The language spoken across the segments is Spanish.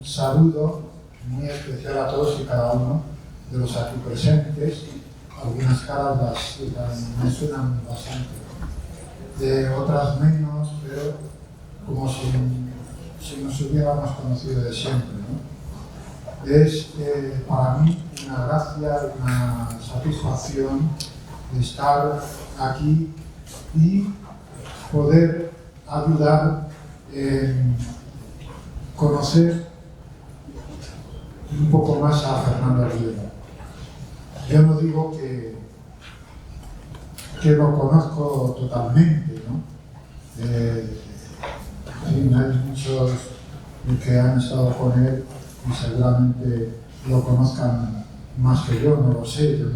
Saludo muy especial a todos y cada uno de los aquí presentes. Algunas caras me suenan bastante, de otras menos, pero como si nos hubiéramos conocido de siempre, ¿no? Es para mí una gracia, una satisfacción estar aquí y poder ayudar en conocer un poco más a Fernando Riera. Yo no digo que lo conozco totalmente, ¿no? Hay muchos que han estado con él y seguramente lo conozcan más que yo, no lo sé, yo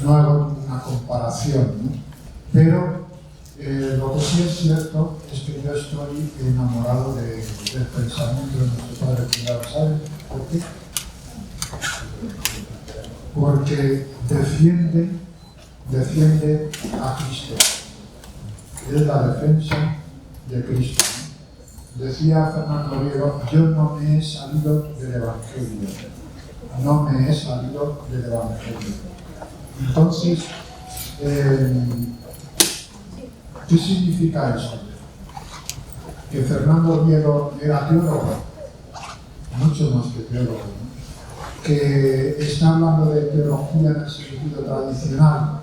no hago una comparación, ¿no? Pero lo que sí es cierto es que yo estoy enamorado del pensamiento de nuestro Padre Fundador. ¿Sabes por qué? Porque defiende a Cristo. Es la defensa de Cristo. Decía Fernando Riera, yo no me he salido del Evangelio. No me he salido del Evangelio. Entonces, ¿qué significa eso? Que Fernando Riera era teólogo, mucho más que teólogo, ¿no? Que está hablando de teología en el sentido tradicional.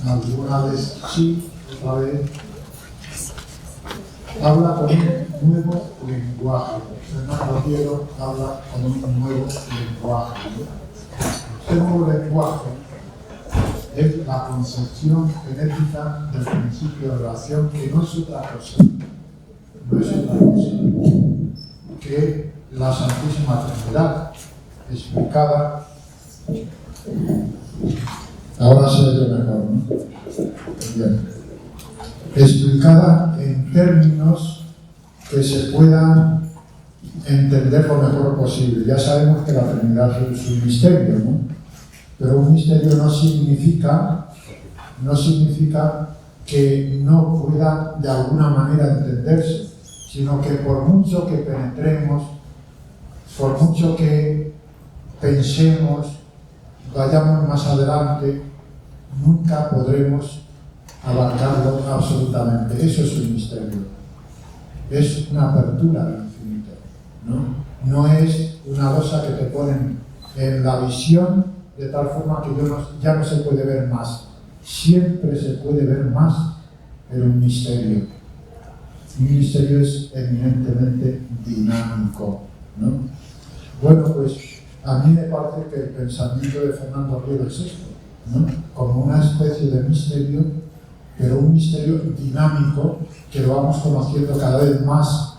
Alguna vez sí, otra vez. Habla con un nuevo lenguaje. Fernando Riera habla con un nuevo lenguaje, ¿no? Este nuevo lenguaje es la concepción genética del principio de oración, que no es otra cosa, que la Santísima Trinidad, explicada, ahora se ve mejor, ¿no? Bien. Explicada en términos que se puedan entender lo mejor posible. Ya sabemos que la Trinidad es un misterio, ¿no? Pero un misterio no significa que no pueda de alguna manera entenderse, sino que por mucho que penetremos, por mucho que pensemos, vayamos más adelante, nunca podremos abarcarlo absolutamente. Eso es un misterio. Es una apertura al infinito, ¿no? No es una cosa que te ponen en la visión de tal forma que ya no se puede ver más. Siempre se puede ver más, pero un misterio. Un misterio es eminentemente dinámico, ¿no? Bueno, pues a mí me parece que el pensamiento de Fernando Riera es esto, ¿no? Como una especie de misterio, pero un misterio dinámico que lo vamos conociendo cada vez más,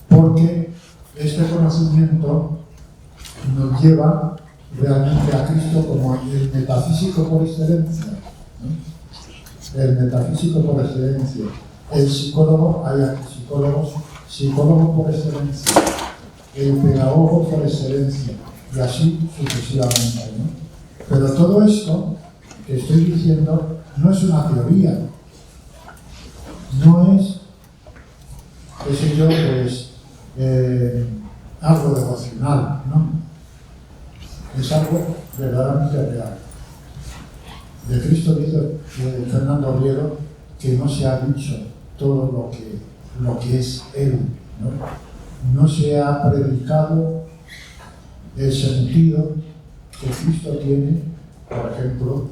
porque este conocimiento nos lleva realmente a Cristo como el metafísico por excelencia, ¿no? El metafísico por excelencia. El psicólogo, hay aquí psicólogo por excelencia, el pedagogo por excelencia, y así sucesivamente, ¿no? Pero todo esto que estoy diciendo no es una teoría, no es, qué sé yo, pues algo devocional, ¿no? Es algo verdaderamente real. De Cristo dice Fernando Riera que no se ha dicho todo lo que es Él, ¿no? No se ha predicado el sentido que Cristo tiene, por ejemplo,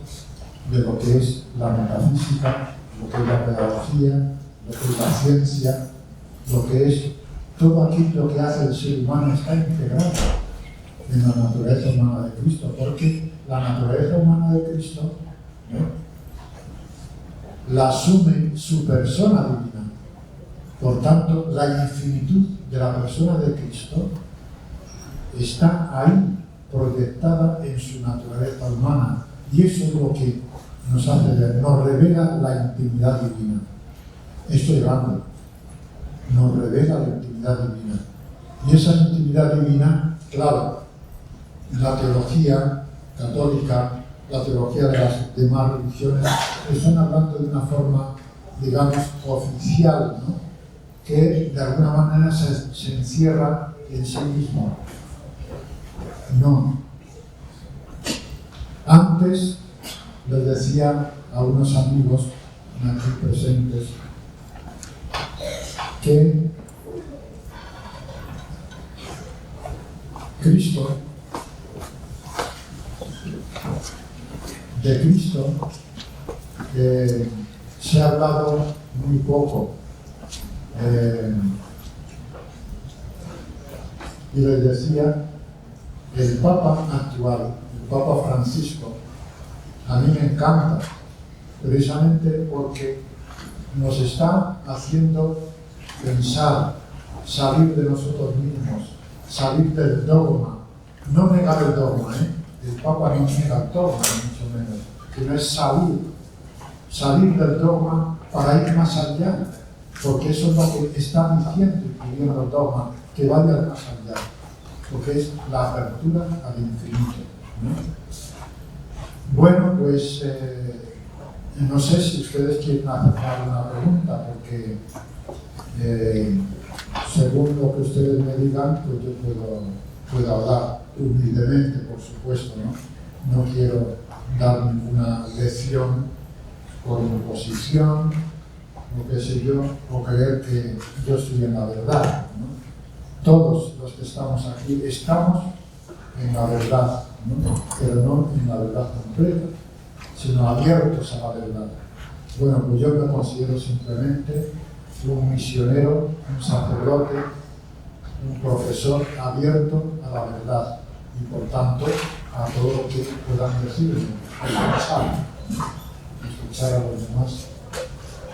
de lo que es la metafísica, lo que es la pedagogía, lo que es la ciencia, lo que es todo aquello que hace el ser humano está integrado en la naturaleza humana de Cristo, porque la naturaleza humana de Cristo, ¿no?, la asume su persona divina. Por tanto, la infinitud de la persona de Cristo está ahí, proyectada en su naturaleza humana, y eso es lo que nos hace ver, nos revela la intimidad divina. Esto es grande, nos revela la intimidad divina. Y esa intimidad divina, claro, la teología católica, la teología de las demás religiones, están hablando de una forma, digamos, oficial, ¿no?, que de alguna manera se encierra en sí mismo. No. Antes les decía a unos amigos aquí presentes que de Cristo se ha hablado muy poco. Y les decía, el Papa actual, el Papa Francisco, a mí me encanta, precisamente porque nos está haciendo pensar, salir de nosotros mismos, salir del dogma, no negar el dogma, el Papa no niega el dogma, ni mucho menos, sino es salir del dogma para ir más allá, porque eso es lo que está diciendo y pidiendo el dogma, que vaya más allá, porque es la apertura al infinito, ¿no? Bueno, pues no sé si ustedes quieren hacer una pregunta, porque según lo que ustedes me digan, pues yo puedo hablar humildemente, por supuesto, ¿no? No quiero dar ninguna lección por imposición, o qué sé yo, o creer que yo estoy en la verdad, ¿no? Todos los que estamos aquí estamos en la verdad, ¿no? Pero no en la verdad completa, sino abiertos a la verdad. Bueno, pues yo me considero simplemente un misionero, un sacerdote, un profesor abierto a la verdad y por tanto a todo lo que puedan decirme, escuchar a los demás,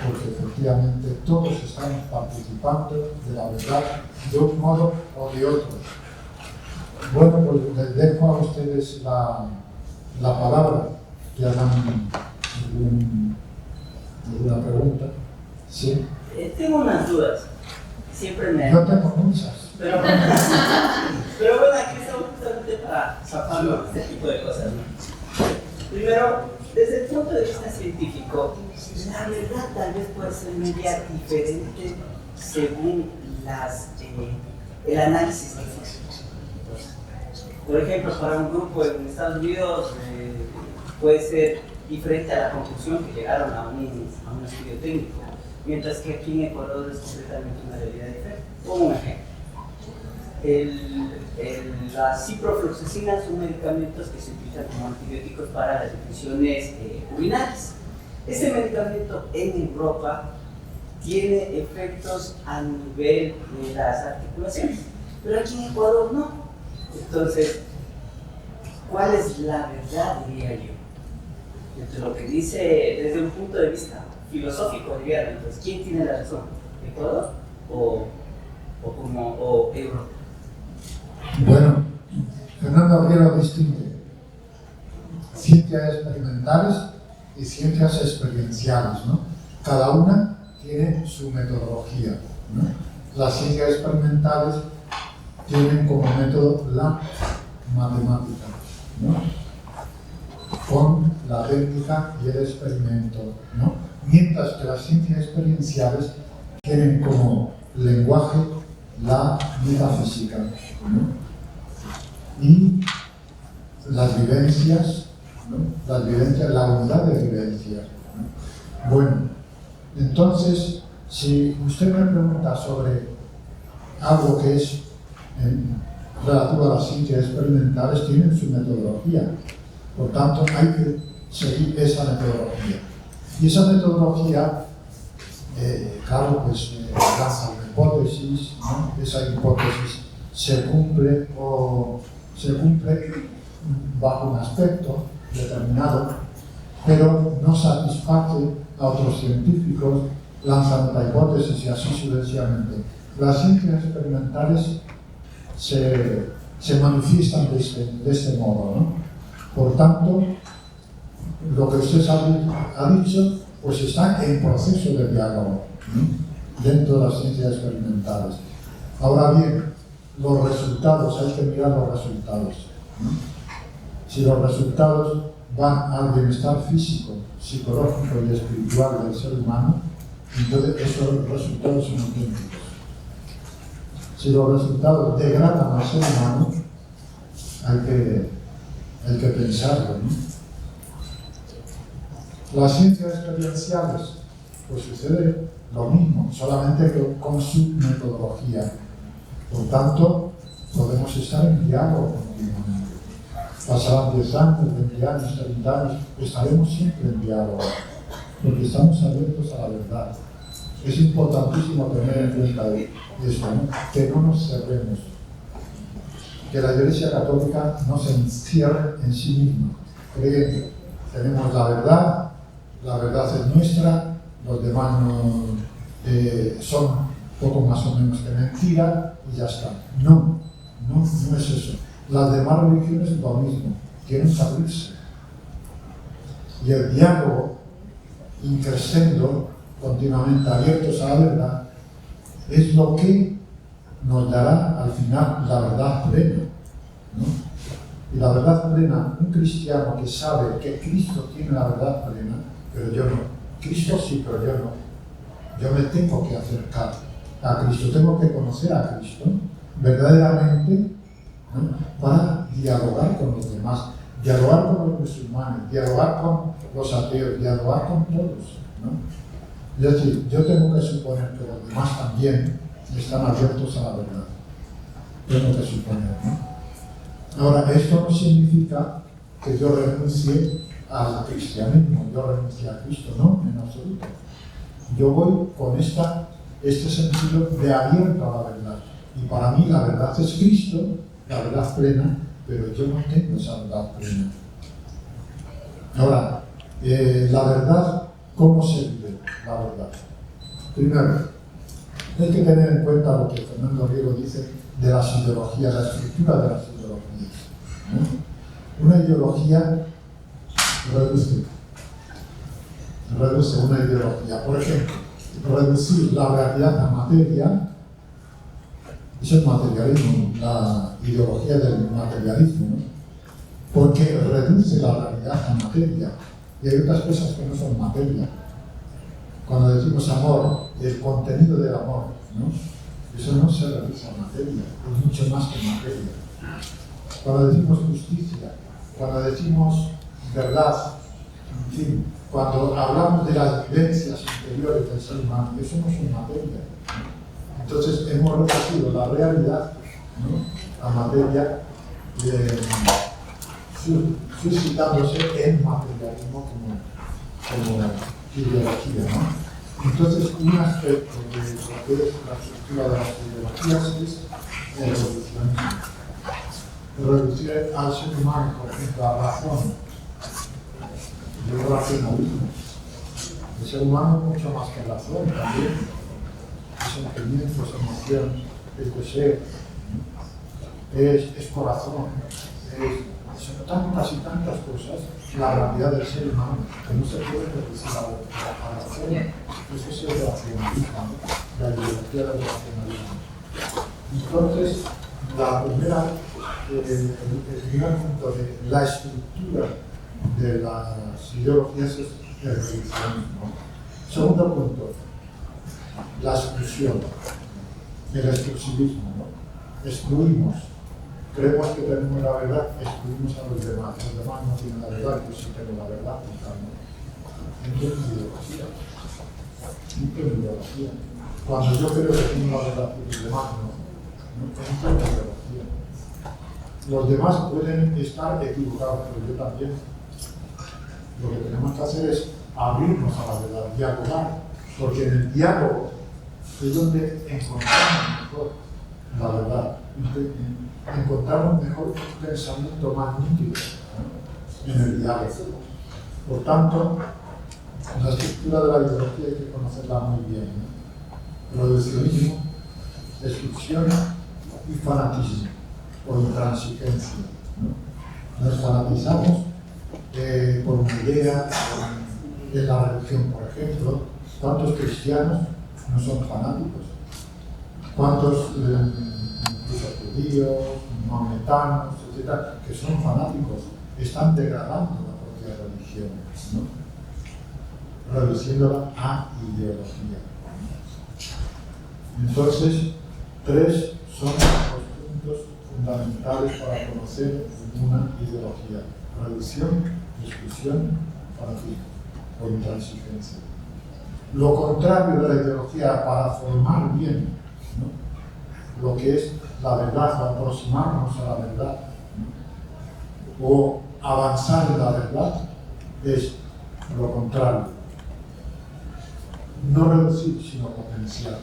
porque efectivamente todos estamos participando de la verdad de un modo o de otro. Bueno, pues les dejo a ustedes la palabra, que hagan alguna pregunta. ¿Sí? Tengo unas dudas. Siempre me... Yo tengo muchas. Pero bueno, aquí estamos justamente para zafarnos de este tipo de cosas, ¿no? Primero, desde el punto de vista científico, la verdad tal vez puede ser media diferente según el análisis que se hace. Por ejemplo, para un grupo en Estados Unidos puede ser diferente a la conclusión que llegaron a un estudio técnico, mientras que aquí en Ecuador es completamente una realidad diferente. Como un ejemplo, las ciprofloxacina son medicamentos que se utilizan como antibióticos para las infecciones urinarias. Este medicamento en Europa tiene efectos a nivel de las articulaciones, pero aquí en Ecuador no. Entonces, ¿cuál es la verdad, diría yo? Entre lo que dice desde un punto de vista filosófico, diría, entonces, ¿quién tiene la razón? ¿Ecuador o Europa? Bueno, Fernando Arriero distingue ciencias experimentales y ciencias experienciales, ¿no? Cada una tiene su metodología, ¿no? Las ciencias experimentales tienen como método la matemática, ¿no? Con la técnica y el experimento, ¿no? Mientras que las ciencias experienciales tienen como lenguaje la metafísica, ¿no? Y las vivencias, ¿no? La unidad de vivencias, ¿no? Bueno, entonces, si usted me pregunta sobre algo que es relativo a las ciencias experimentales, tienen su metodología. Por tanto, hay que seguir esa metodología. Y esa metodología, claro, pues lanza una hipótesis, ¿no? Esa hipótesis se cumple bajo un aspecto determinado, pero no satisface a otros científicos, lanzan otra hipótesis y así sucesivamente. Las ciencias experimentales se manifiestan de este modo, ¿no? Por tanto, lo que usted ha dicho, pues está en proceso de diálogo, ¿no? Dentro de las ciencias experimentales. Ahora bien, los resultados, hay que mirar los resultados, ¿no? Si los resultados van al bienestar físico, psicológico y espiritual del ser humano, entonces esos resultados son auténticos. Si los resultados degradan al ser humano, hay que pensarlo, ¿no? Las ciencias experienciales, pues sucede lo mismo, solamente que con su metodología. Por tanto, podemos estar en diálogo continuamente. Pasarán 10 años, 20 años, 30 años, estaremos siempre en diálogo, porque estamos abiertos a la verdad. Es importantísimo tener en cuenta esto, ¿no? Que no nos cerremos, que la Iglesia Católica no se encierre en sí misma. Cree que tenemos la verdad es nuestra, los demás son poco más o menos que mentira y ya está. No es eso. Las demás religiones es lo mismo, quieren abrirse. Y el diálogo, increscendo, continuamente abiertos a la verdad, es lo que nos dará al final la verdad plena, ¿no? Y la verdad plena, un cristiano que sabe que Cristo tiene la verdad plena, pero yo no. Cristo sí, pero yo no. Yo me tengo que acercar a Cristo, tengo que conocer a Cristo verdaderamente, ¿no? Para dialogar con los demás, dialogar con los musulmanes, dialogar con los ateos, dialogar con todos, ¿no? Es decir, yo tengo que suponer que los demás también están abiertos a la verdad. Tengo que suponer, ¿no? Ahora, esto no significa que yo renuncie al cristianismo, yo renuncie a Cristo, no, en absoluto. Yo voy con este sentido de abierto a la verdad. Y para mí la verdad es Cristo, la verdad plena, pero yo no tengo esa verdad plena. Ahora, la verdad, ¿cómo se vive la verdad? Primero, hay que tener en cuenta lo que Fernando Riego dice de las ideologías, la estructura de las ideologías, ¿no? Una ideología reduce una ideología. Por ejemplo, reducir la realidad a materia, eso es materialismo, la ideología del materialismo, ¿no? Porque reduce la realidad a materia. Y hay otras cosas que no son materia. Cuando decimos amor, el contenido del amor, ¿no? Eso no se reduce a materia, es mucho más que materia. Cuando decimos justicia, cuando decimos verdad, en fin, cuando hablamos de las vivencias interiores del ser humano, eso no es materia. Entonces hemos reducido la realidad, ¿no?, a materia, suscitándose en materialismo como ideología, ¿no? Entonces, un aspecto de lo que es la estructura de las ideologías es el reduccionismo. Reducir al ser humano, por ejemplo, a razón, el racionalismo. El ser humano es mucho más que razón también. Sentimientos, emoción, es deseo, es corazón, son tantas y tantas cosas, la realidad del ser humano, que no se puede reducir a la razón. Eso es el racionalismo, la ideología del racionalismo. Entonces, el primer punto de la estructura de las ideologías es el reduccionismo. Segundo punto, la exclusión, el exclusivismo, ¿no? Excluimos, creemos que tenemos la verdad, excluimos a los demás no tienen la verdad, yo sí tengo la verdad, entonces ideología. Cuando yo creo que tengo la verdad y los demás no tengo ideología. Los demás pueden estar equivocados, pero yo también. Lo que tenemos que hacer es abrirnos a la verdad, dialogar, porque en el diálogo es donde encontramos mejor la verdad, encontramos mejor un pensamiento más nítido, ¿no?, en el diálogo. Por tanto, la estructura de la ideología hay que conocerla muy bien, ¿no? Reduccionismo, exclusión y fanatismo o intransigencia, ¿no? Nos fanatizamos por una idea, en la religión, por ejemplo. ¿Cuántos cristianos no son fanáticos? ¿Cuántos incluso judíos, maometanos, etcétera, que son fanáticos? Están degradando la propia religión, ¿no?, reduciéndola a ideología. Entonces, 3 son los puntos fundamentales para conocer una ideología: reducción, exclusión, fanatismo o intransigencia. Lo contrario de la ideología para formar bien, ¿no?, lo que es la verdad, o aproximarnos a la verdad, ¿no?, o avanzar en la verdad, es lo contrario. No reducir, sino potenciar.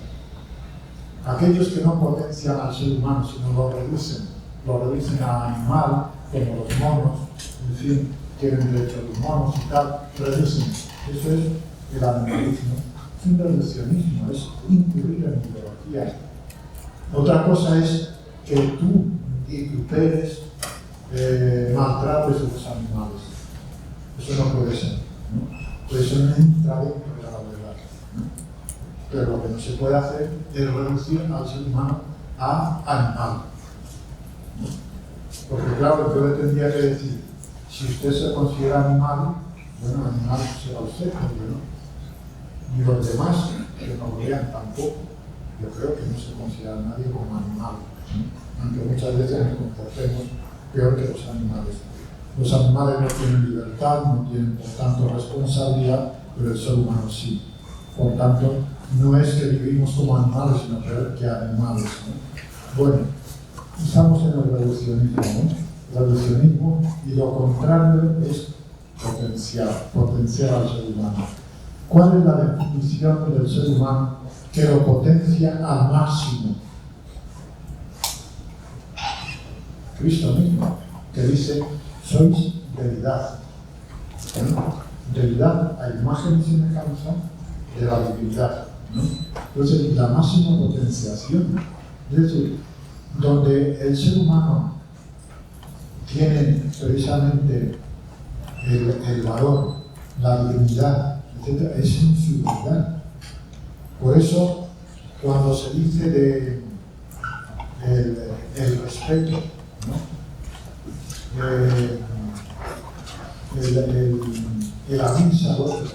Aquellos que no potencian al ser humano, sino lo reducen a animal, como los monos, en fin, tienen derecho a los monos y tal, reducen. Eso es el animalismo. Es un reduccionismo, es incurrir en ideología. Otra cosa es que tú vituperes, maltrates a los animales. Eso no puede ser, ¿no? Pues eso no entra dentro de la verdad, ¿no? Pero lo que no se puede hacer es reducir al ser humano a animal, ¿no? Porque claro, yo le tendría que decir, si usted se considera animal, bueno, animal será usted, ¿no? Y los demás que nos vean tampoco. Yo creo que no se considera a nadie como animal, ¿no? Aunque muchas veces nos comportemos peor que los animales. Los animales no tienen libertad, no tienen por tanto responsabilidad, pero el ser humano sí. Por tanto, no es que vivimos como animales, sino peor que animales, ¿no? Bueno, estamos en el reduccionismo, ¿no? Reduccionismo, y lo contrario es potenciar al ser humano. ¿Cuál es la definición del ser humano que lo potencia al máximo? Cristo mismo, que dice: sois deidad. ¿No? Deidad a imagen y semejanza de la divinidad, ¿no? Entonces, la máxima potenciación, es decir, donde el ser humano tiene precisamente el valor, la divinidad, etc., es en su divinidad. Por eso, cuando se dice de el respeto, ¿no?, el abrirse al otro,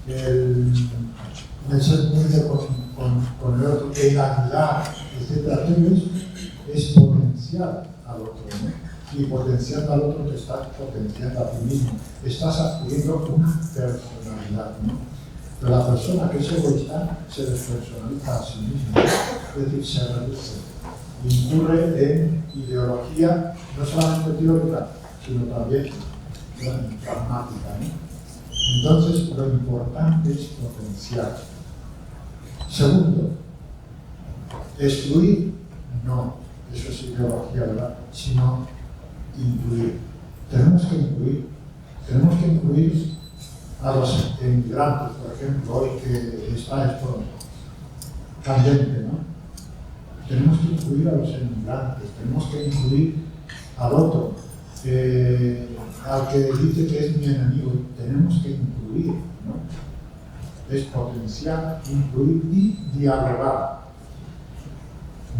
el ser humilde con el otro, el ayudar, etc., todo eso es potenciar al otro, ¿no? Y potenciando al otro te estás potenciando a ti mismo, estás adquiriendo una personalidad, ¿no? Pero la persona que es egoísta se despersonaliza a sí misma, es decir, se reduce, incurre en ideología no solamente teórica, sino también pragmática, ¿no? Entonces, lo importante es potenciar. Segundo, excluir, no, eso es ideología, ¿verdad?, sino incluir. Tenemos que incluir a los inmigrantes, por ejemplo, hoy que está esto candente, ¿no? Tenemos que incluir a los inmigrantes, tenemos que incluir al otro, al que dice que es mi enemigo, tenemos que incluir, ¿no? Es potenciar, incluir y dialogar.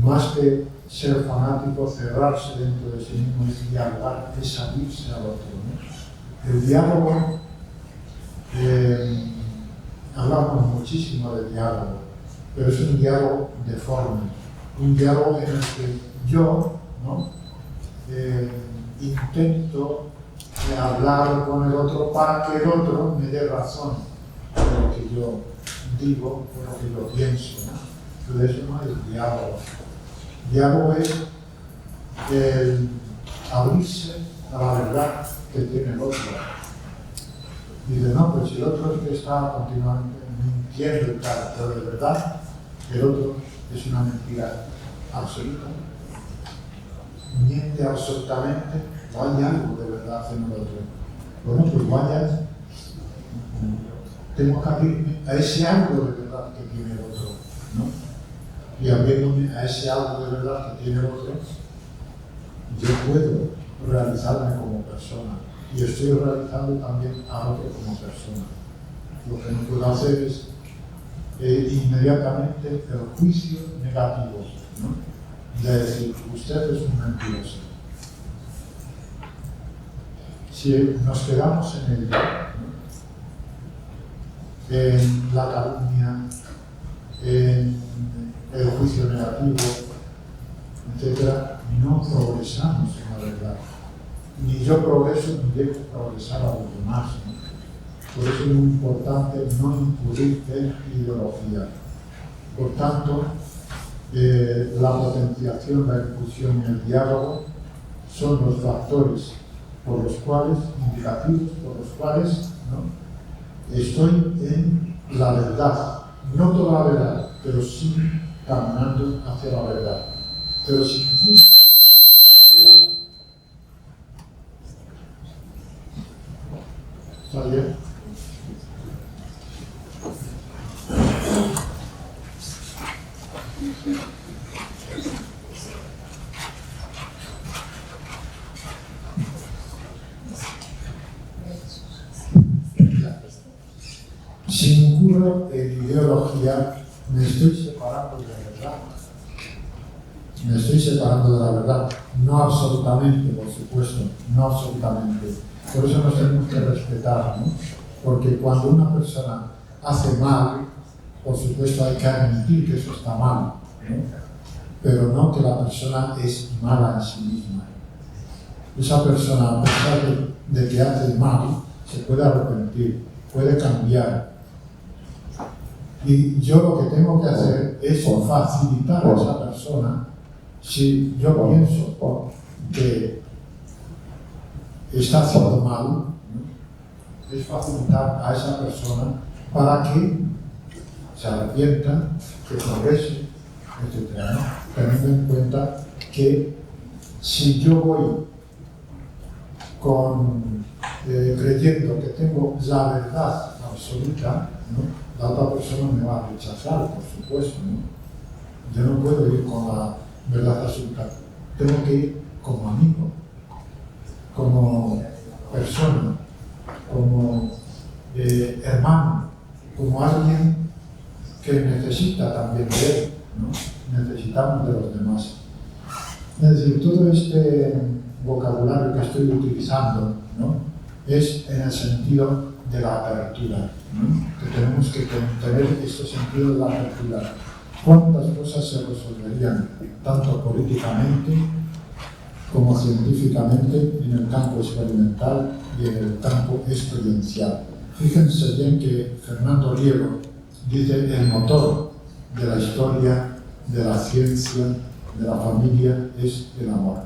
Más que ser fanático, cerrarse dentro de sí mismo, es dialogar, es abrirse al otro, ¿no? El diálogo, hablamos muchísimo de diálogo, pero es un diálogo deforme, un diálogo en el que yo, ¿no?, intento hablar con el otro para que el otro me dé razón de lo que yo digo, de lo que yo pienso, ¿no? Entonces eso no es diálogo. Diálogo es el abrirse a la verdad que tiene el otro. Dice, no, pues si el otro es que está continuamente mintiendo y tal, pero de verdad el otro es una mentira absoluta. Miente absolutamente, o hay algo de verdad en el otro. Bueno, pues vaya, tengo que abrirme a ese algo de verdad que tiene el otro, ¿no? Y abriéndome a ese algo de verdad que tiene el otro, yo puedo realizarme como persona. Y estoy realizando también a otro como persona. Lo que no puedo hacer es inmediatamente el juicio negativo, ¿no?, de decir, usted es un mentiroso. Si nos quedamos en ello, ¿no?, en la calumnia, en el juicio negativo, progresamos en la verdad. Ni yo progreso ni dejo progresar a los demás, ¿no? Por eso es muy importante no incurrir en ideología. Por tanto, la potenciación, la discusión y el diálogo son los factores por los cuales, indicativos por los cuales, ¿no?, estoy en la verdad. No toda la verdad, pero sí caminando hacia la verdad. Pero sin ninguna ideología, ¿está bien? Si incurro en ideología, me estoy separando de la verdad. Me estoy separando de la verdad. No absolutamente, por supuesto, no absolutamente. Por eso nos tenemos que respetar, ¿no? Porque cuando una persona hace mal, por supuesto hay que admitir que eso está mal, ¿no? Pero no que la persona es mala en sí misma. Esa persona, a pesar de que hace mal, se puede arrepentir, puede cambiar. Y yo lo que tengo que hacer es facilitar a esa persona, si yo pienso que está haciendo mal, ¿no?, es facilitar a esa persona para que se arrepienta, que progrese, etc., ¿no? Teniendo en cuenta que si yo voy creyendo que tengo la verdad absoluta, ¿no?, la otra persona me va a rechazar, por supuesto, ¿no? Yo no puedo ir con la verdad absoluta, tengo que ir como amigo, como persona, como hermano, como alguien que necesita también de él, ¿no? Necesitamos de los demás. Es decir, todo este vocabulario que estoy utilizando, ¿no?, es en el sentido de la apertura, ¿no?, que tenemos que tener este sentido de la apertura. ¿Cuántas cosas se resolverían, tanto políticamente como científicamente, en el campo experimental y en el campo experiencial? Fíjense bien que Fernando Riego dice: el motor de la historia, de la ciencia, de la familia es el amor.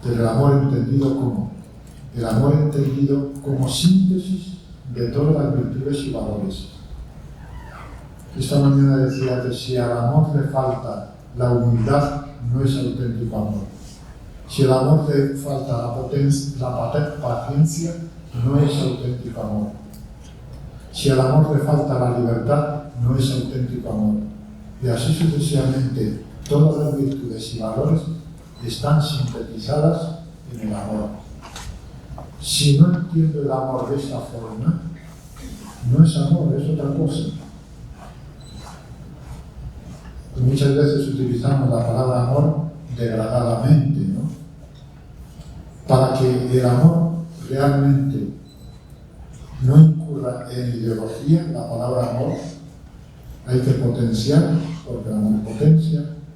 Pero el amor entendido como el amor entendido como síntesis de todas las virtudes y valores. Esta mañana decía que si al amor le falta la humildad, no es auténtico amor. Si al amor le falta la paciencia, no es auténtico amor. Si al amor le falta la libertad, no es auténtico amor. Y así sucesivamente, todas las virtudes y valores están sintetizadas en el amor. Si no entiendo el amor de esta forma, no es amor, es otra cosa. Y muchas veces utilizamos la palabra amor degradadamente, ¿no? Para que el amor realmente no incurra en ideología, la palabra amor hay que potenciar, porque el amor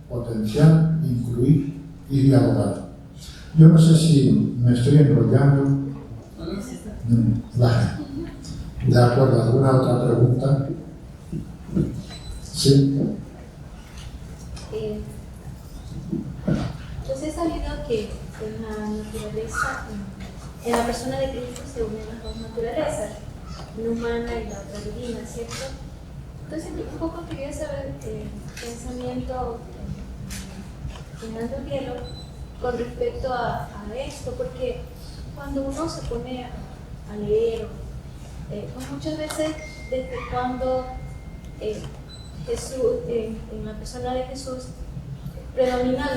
potenciar, incluir y dialogar. Yo no sé si me estoy enrollando. Vale. De acuerdo, ¿alguna otra pregunta? Sí. Pues he sabido que en la naturaleza, en la persona de Cristo se unen las dos naturalezas, una humana y la otra divina, ¿cierto? Entonces, un poco quería saber el pensamiento de Fernando Riego con respecto a esto, porque cuando uno se pone a leer, pues muchas veces desde cuando Jesús, en la persona de Jesús, predomina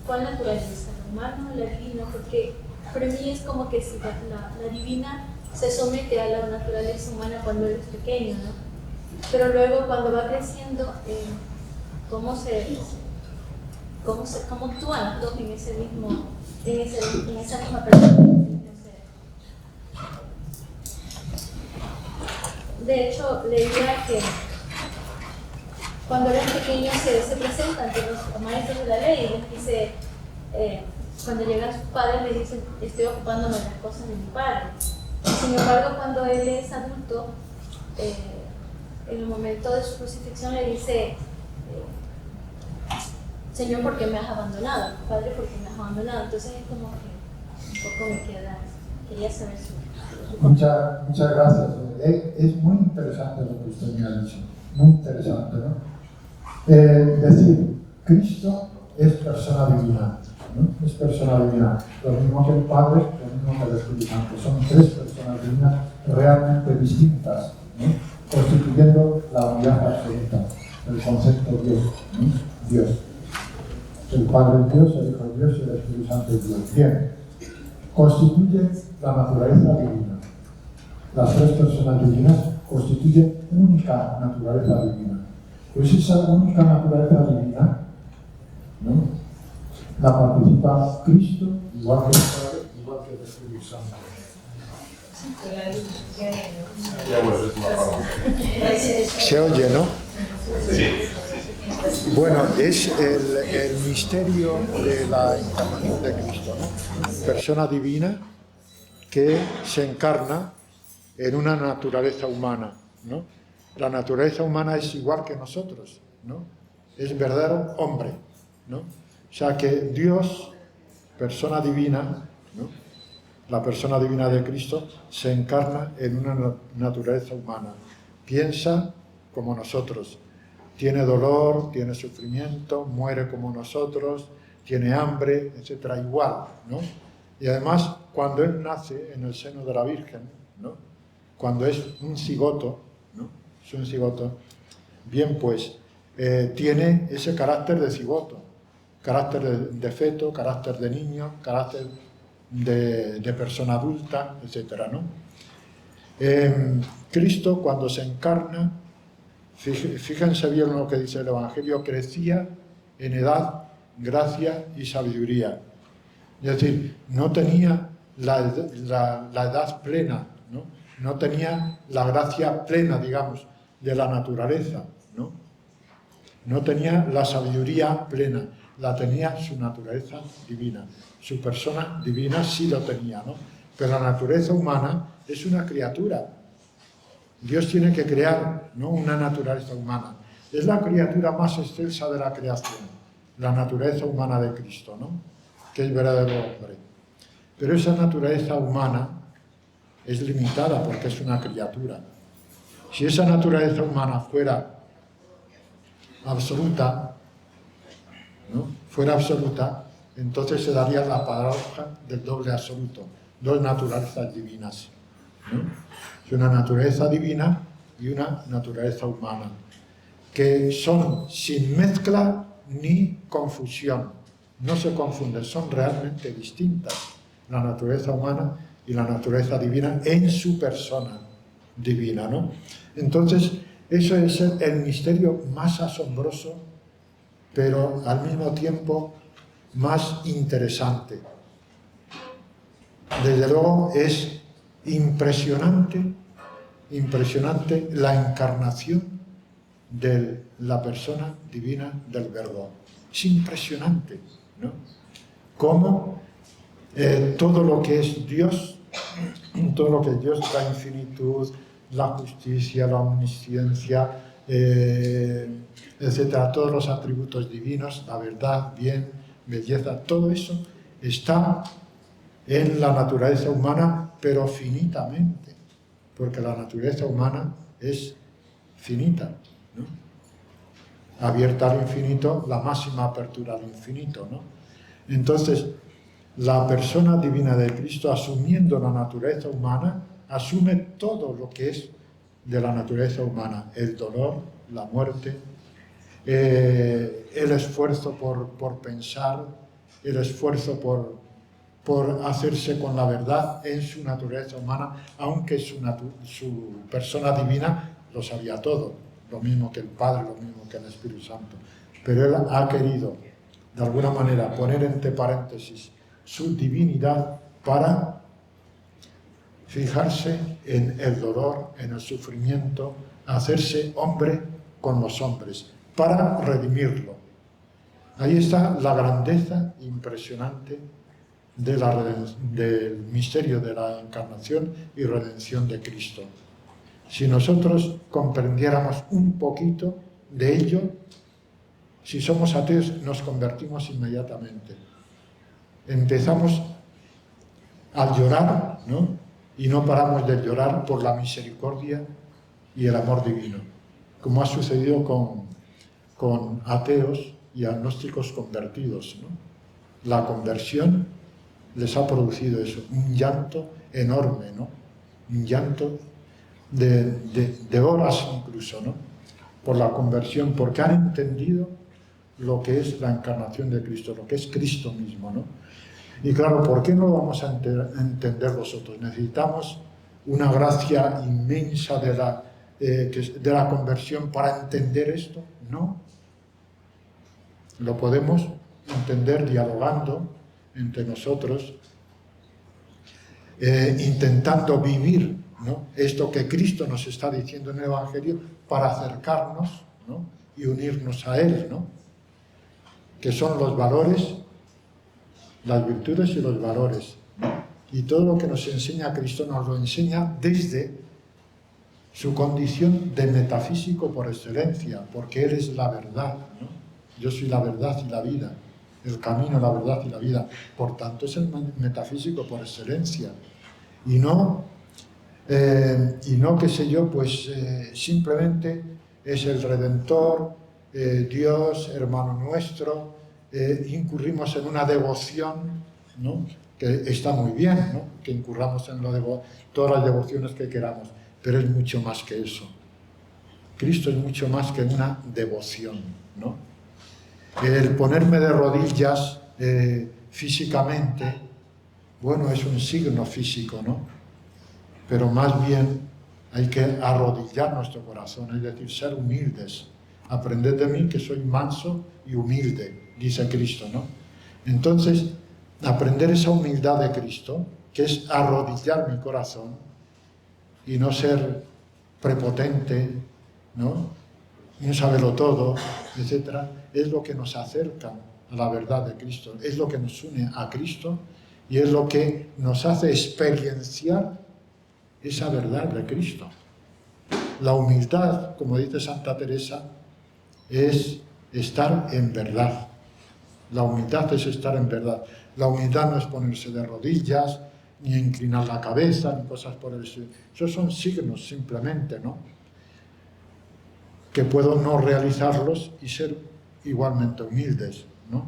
¿cuál naturaleza? ¿La humana o la divina? Porque para mí es como que si la divina se somete a la naturaleza humana cuando él es pequeño, ¿no? Pero luego cuando va creciendo, ¿cómo actúan las dos en esa misma persona? De hecho, leía que cuando los pequeños se presentan ante los maestros de la ley y les dice, cuando llegan sus padres le dicen, estoy ocupándome de las cosas de mi padre. Sin embargo, cuando él es adulto, en el momento de su crucifixión le dice, Señor, ¿por qué me has abandonado? Padre, ¿por qué me has abandonado? Entonces es como que un poco me quería saber su Muchas gracias. Es muy interesante lo que usted me ha dicho, muy interesante, ¿no? Decir, Cristo es persona divina, ¿no? Es persona divina, lo mismo que el Padre, lo mismo que el Espíritu Santo. Son tres personas divinas realmente distintas, ¿no? Constituyendo la unidad absoluta, el concepto Dios, ¿no? Dios. El Padre es Dios, el Hijo es Dios y el Espíritu Santo es Dios. Bien, constituye la naturaleza divina. Las tres personas divinas constituyen única naturaleza divina. Pues esa única naturaleza divina, ¿no? La participa Cristo, igual que el Padre, igual que el Espíritu Santo. ¿Se oye, no? Sí. Bueno, es el misterio de la encarnación de Cristo, ¿no? Persona divina que se encarna en una naturaleza humana, ¿no? La naturaleza humana es igual que nosotros, ¿no? Es verdadero hombre, ¿no? O sea que Dios, persona divina, ¿no? La persona divina de Cristo se encarna en una naturaleza humana. Piensa como nosotros. Tiene dolor, tiene sufrimiento, muere como nosotros, tiene hambre, etcétera, igual, ¿no? Y además, cuando él nace en el seno de la Virgen, ¿no? Cuando es un cigoto, ¿no? Es un cigoto, bien, pues, tiene ese carácter de cigoto, carácter de feto, carácter de niño, carácter de persona adulta, etcétera, ¿no? Cristo, cuando se encarna, fíjense bien lo que dice el Evangelio, crecía en edad, gracia y sabiduría. Es decir, no tenía la edad plena, ¿no? No tenía la gracia plena, digamos, de la naturaleza, ¿no? No tenía la sabiduría plena, la tenía su naturaleza divina. Su persona divina sí lo tenía, ¿no? Pero la naturaleza humana es una criatura. Dios tiene que crear, ¿no?, una naturaleza humana. Es la criatura más excelsa de la creación, la naturaleza humana de Cristo, ¿no?, que es verdadero hombre. Pero esa naturaleza humana es limitada porque es una criatura. Si esa naturaleza humana fuera absoluta, ¿no?, fuera absoluta, entonces se daría la paradoja del doble absoluto, dos naturalezas divinas, ¿no? Es una naturaleza divina y una naturaleza humana, que son sin mezcla ni confusión. No se confunden, son realmente distintas, la naturaleza humana y la naturaleza divina en su persona divina, ¿no? Entonces, eso es el misterio más asombroso, pero al mismo tiempo más interesante. Desde luego es impresionante la encarnación de la persona divina del Verbo. Es impresionante, ¿no? Cómo todo lo que es Dios, la infinitud, la justicia, la omnisciencia, etcétera, todos los atributos divinos, la verdad, bien, belleza, todo eso está en la naturaleza humana, pero finitamente, porque la naturaleza humana es finita, ¿no? Abierta al infinito, la máxima apertura al infinito, ¿no? Entonces, la persona divina de Cristo, asumiendo la naturaleza humana, asume todo lo que es de la naturaleza humana, el dolor, la muerte, el esfuerzo por pensar, el esfuerzo por hacerse con la verdad en su naturaleza humana, aunque su persona divina lo sabía todo, lo mismo que el Padre, lo mismo que el Espíritu Santo. Pero él ha querido, de alguna manera, poner entre paréntesis su divinidad para fijarse en el dolor, en el sufrimiento, hacerse hombre con los hombres, para redimirlo. Ahí está la grandeza impresionante del misterio de la encarnación y redención de Cristo. Si nosotros comprendiéramos un poquito de ello, si somos ateos nos convertimos inmediatamente. Empezamos a llorar, ¿no? Y no paramos de llorar por la misericordia y el amor divino, como ha sucedido con ateos y agnósticos convertidos, ¿no? La conversión les ha producido eso, un llanto enorme, ¿no? Un llanto de horas incluso, ¿no? Por la conversión, porque han entendido lo que es la encarnación de Cristo, lo que es Cristo mismo, ¿no? Y claro, ¿por qué no lo vamos a entender nosotros? Necesitamos una gracia inmensa de la conversión para entender esto. No. Lo podemos entender dialogando entre nosotros, intentando vivir, ¿no?, esto que Cristo nos está diciendo en el Evangelio para acercarnos, ¿no?, y unirnos a Él, ¿no?, que son los valores, las virtudes y los valores. Y todo lo que nos enseña Cristo nos lo enseña desde su condición de metafísico por excelencia, porque Él es la verdad, ¿no? Yo soy la verdad y la vida, el camino, la verdad y la vida. Por tanto, es el metafísico por excelencia. Y no, qué sé yo, pues simplemente es el Redentor, Dios, hermano nuestro. Incurrimos en una devoción, ¿no?, que está muy bien, ¿no?, que incurramos en todas las devociones que queramos, pero es mucho más que eso. Cristo es mucho más que una devoción, ¿no? El ponerme de rodillas físicamente, bueno, es un signo físico, ¿no? Pero más bien hay que arrodillar nuestro corazón, es decir, ser humildes. Aprended de mí que soy manso y humilde, dice Cristo, ¿no? Entonces, aprender esa humildad de Cristo, que es arrodillar mi corazón y no ser prepotente, ¿no?, un saberlo todo, etc., es lo que nos acerca a la verdad de Cristo, es lo que nos une a Cristo y es lo que nos hace experienciar esa verdad de Cristo. La humildad, como dice Santa Teresa, es estar en verdad. La humildad es estar en verdad. La humildad no es ponerse de rodillas, ni inclinar la cabeza, ni cosas por el estilo. Esos son signos simplemente, ¿no?, que puedo no realizarlos y ser igualmente humildes, ¿no?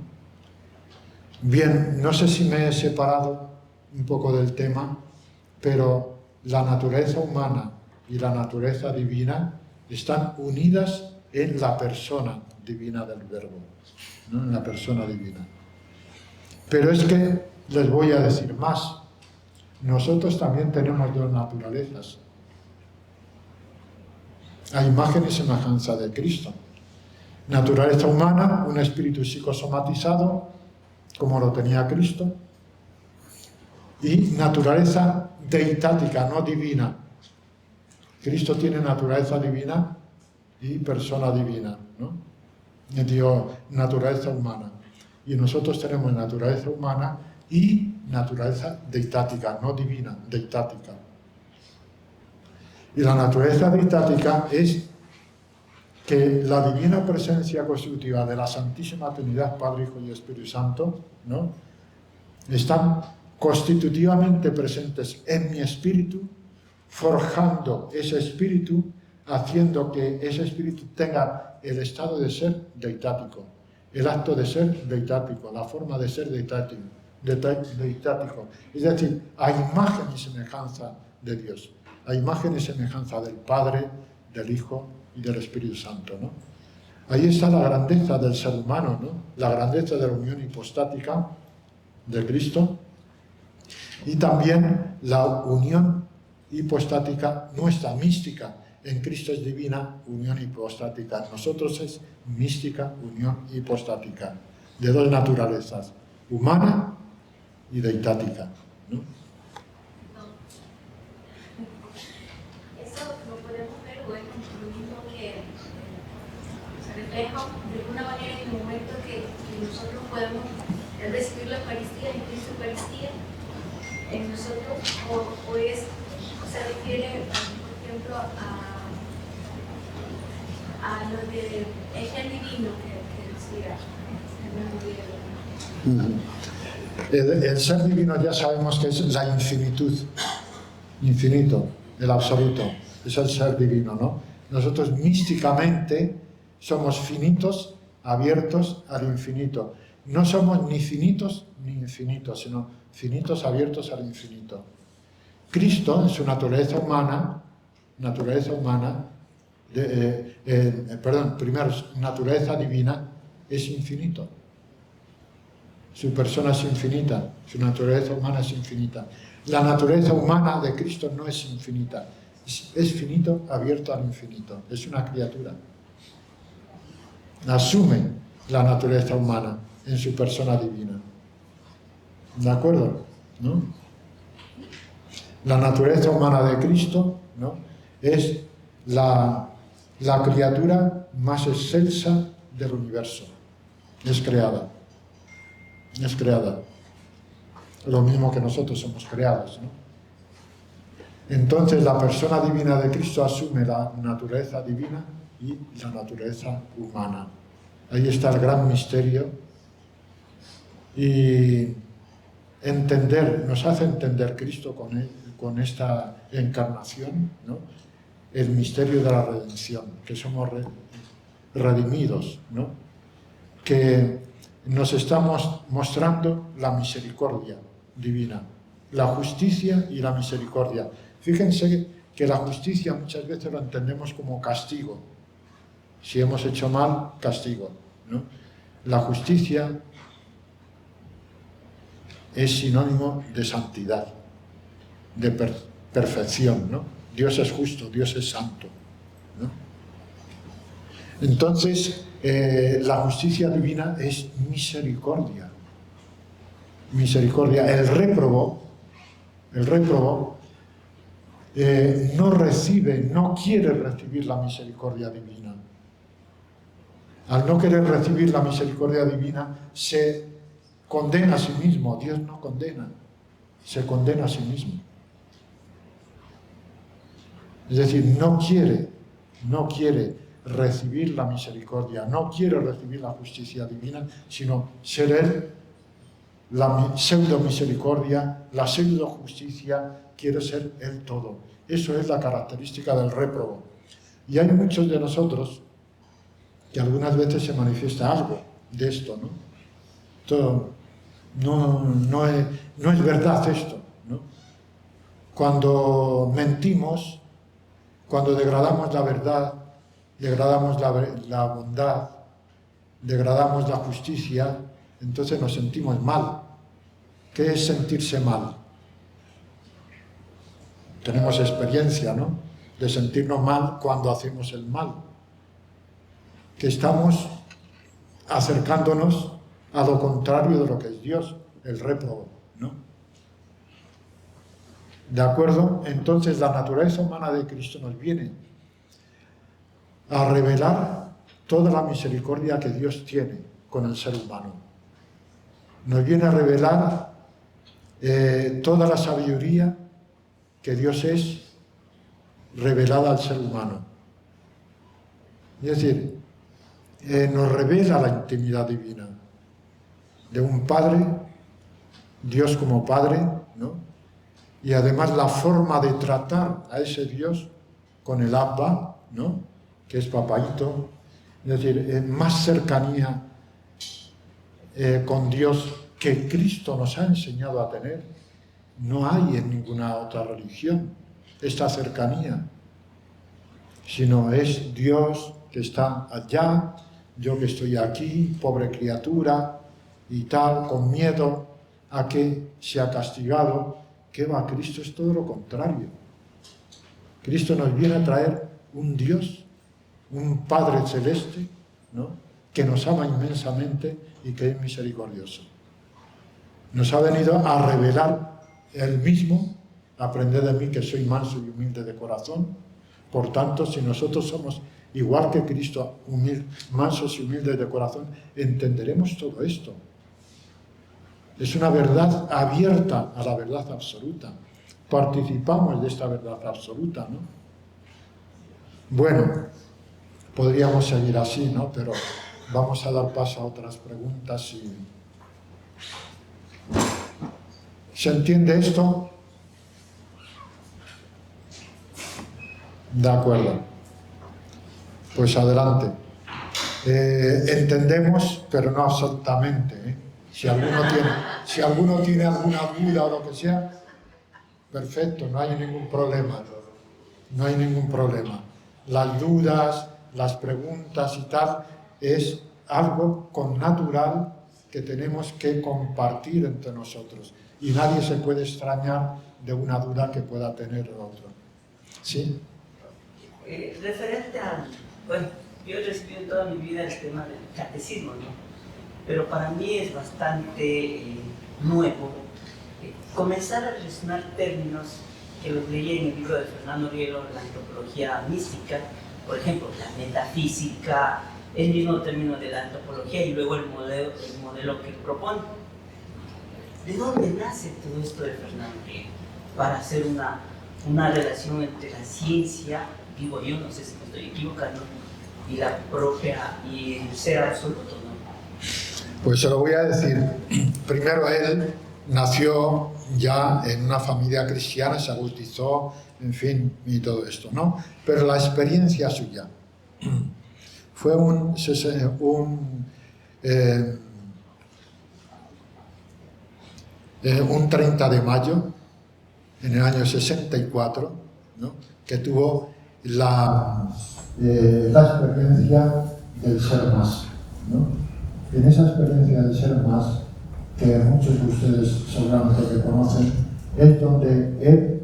Bien, no sé si me he separado un poco del tema, pero la naturaleza humana y la naturaleza divina están unidas en la persona divina del Verbo, ¿no?, en la persona divina. Pero es que les voy a decir más. Nosotros también tenemos dos naturalezas, a imagen y semejanza de Cristo. Naturaleza humana, un espíritu psicosomatizado, como lo tenía Cristo, y naturaleza deitática, no divina. Cristo tiene naturaleza divina y persona divina, ¿no? Digo, naturaleza humana. Y nosotros tenemos naturaleza humana y naturaleza deitática, no divina, deitática. Y la naturaleza deitática es que la divina presencia constitutiva de la Santísima Trinidad, Padre, Hijo y Espíritu Santo, ¿no?, están constitutivamente presentes en mi espíritu, forjando ese espíritu, haciendo que ese espíritu tenga el estado de ser deitático, el acto de ser deitático, la forma de ser deitático. Es decir, a imagen y semejanza de Dios, a imagen y semejanza del Padre, del Hijo y del Espíritu Santo, ¿no? Ahí está la grandeza del ser humano, ¿no?, la grandeza de la unión hipostática de Cristo y también la unión hipostática nuestra, mística. En Cristo es divina, unión hipostática. En nosotros es mística, unión hipostática, de dos naturalezas, humana y deitática, ¿no? Eso lo podemos ver, bueno, lo mismo que refleja de alguna manera en el momento que nosotros podemos recibir la Eucaristía, el Cristo Eucaristía en nosotros, o se refiere, por ejemplo, a lo de el gen divino que decía El ser divino ya sabemos que es la infinitud, infinito, el absoluto, es el ser divino, ¿no? Nosotros místicamente somos finitos, abiertos al infinito. No somos ni finitos ni infinitos, sino finitos abiertos al infinito. Cristo, en su naturaleza humana, primero, su naturaleza divina es infinito. Su persona es infinita, su naturaleza humana es infinita. La naturaleza humana de Cristo no es infinita, es finito abierto al infinito, es una criatura. Asume la naturaleza humana en su persona divina. ¿De acuerdo? ¿No? La naturaleza humana de Cristo, ¿no?, es la criatura más excelsa del universo. Es creada. Es creada. Lo mismo que nosotros somos creados, ¿no? Entonces la persona divina de Cristo asume la naturaleza divina y la naturaleza humana. Ahí está el gran misterio. Y nos hace entender Cristo con esta encarnación, ¿no?, el misterio de la redención, que somos redimidos, ¿no?, que nos estamos mostrando la misericordia divina, la justicia y la misericordia. Fíjense que la justicia muchas veces lo entendemos como castigo. Si hemos hecho mal, castigo, ¿no? La justicia es sinónimo de santidad, de perfección, ¿no? Dios es justo, Dios es santo, ¿no? Entonces, la justicia divina es misericordia. Misericordia. El réprobo no quiere recibir la misericordia divina. Al no querer recibir la misericordia divina, se condena a sí mismo. Dios no condena, se condena a sí mismo. Es decir, no quiere recibir la misericordia, no quiere recibir la justicia divina, sino ser él la pseudo misericordia, la pseudo justicia, quiere ser él todo. Eso es la característica del réprobo. Y hay muchos de nosotros que algunas veces se manifiesta algo de esto, ¿no? Esto no es verdad esto, ¿no? Cuando mentimos, cuando degradamos la verdad, degradamos la bondad, degradamos la justicia, entonces nos sentimos mal. ¿Qué es sentirse mal? Tenemos experiencia, ¿no?, de sentirnos mal cuando hacemos el mal. Que estamos acercándonos a lo contrario de lo que es Dios, el réprobo, ¿no? ¿De acuerdo? Entonces la naturaleza humana de Cristo nos viene a revelar toda la misericordia que Dios tiene con el ser humano. Nos viene a revelar toda la sabiduría que Dios es revelada al ser humano. Es decir, nos revela la intimidad divina de un Padre, Dios como Padre, ¿no? Y además la forma de tratar a ese Dios con el Abba, ¿no?, que es papaíto. Es decir, más cercanía con Dios que Cristo nos ha enseñado a tener, no hay en ninguna otra religión esta cercanía, sino es Dios que está allá, yo que estoy aquí, pobre criatura y tal, con miedo a que sea castigado. ¿Qué va? Cristo es todo lo contrario. Cristo nos viene a traer un Dios, un Padre celeste, ¿no?, que nos ama inmensamente y que es misericordioso. Nos ha venido a revelar Él mismo: aprended de mí que soy manso y humilde de corazón. Por tanto, si nosotros somos igual que Cristo, mansos y humildes de corazón, entenderemos todo esto. Es una verdad abierta a la verdad absoluta. Participamos de esta verdad absoluta, ¿no? Bueno, podríamos seguir así, ¿no? Pero vamos a dar paso a otras preguntas y... ¿Se entiende esto? De acuerdo. Pues adelante. Entendemos, pero no absolutamente, ¿eh? Si alguno tiene alguna duda o lo que sea, perfecto, no hay ningún problema. No hay ningún problema. Las dudas, las preguntas y tal, es algo connatural que tenemos que compartir entre nosotros. Y nadie se puede extrañar de una duda que pueda tener el otro. ¿Sí? Referente a... Bueno, yo he recibido en toda mi vida el tema del catecismo, ¿no? Pero para mí es bastante nuevo comenzar a relacionar términos que los leí en el libro de Fernando Rielo, la antropología mística, por ejemplo, la metafísica, el mismo término de la antropología y luego el modelo que propone. ¿De dónde nace todo esto de Fernando Rielo? Para hacer una relación entre la ciencia, digo yo, no sé si me estoy equivocando, y la propia, y el ser absoluto, ¿no? Pues se lo voy a decir. Primero él nació ya en una familia cristiana, se bautizó, en fin, y todo esto, ¿no? Pero la experiencia suya fue un 30 de mayo, en el año 64, ¿no? Que tuvo la experiencia del ser más, ¿no? En esa experiencia del ser más, que muchos de ustedes seguramente que conocen, es donde él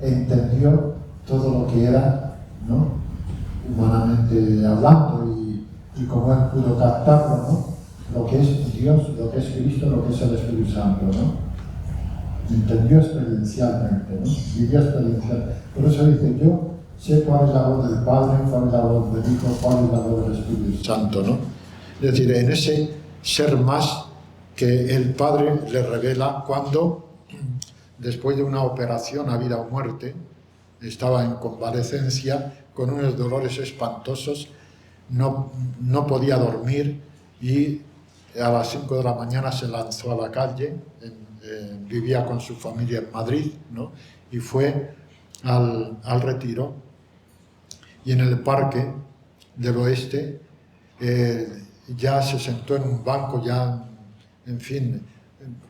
entendió todo lo que era, ¿no? Humanamente hablando y como él pudo captarlo, ¿no? Lo que es Dios, lo que es Cristo, lo que es el Espíritu Santo, ¿no? Entendió experiencialmente, ¿no? Vivió experiencialmente. Por eso dice, yo sé cuál es la voz del Padre, cuál es la voz del Hijo, cuál es la voz del Espíritu Santo, ¿no? Es decir, en ese ser más que el Padre le revela cuando, después de una operación a vida o muerte, estaba en convalecencia con unos dolores espantosos, no podía dormir y a las 5 de la mañana se lanzó a la calle, vivía con su familia en Madrid, ¿no? Y fue al retiro, y en el Parque del Oeste ya se sentó en un banco, ya, en fin,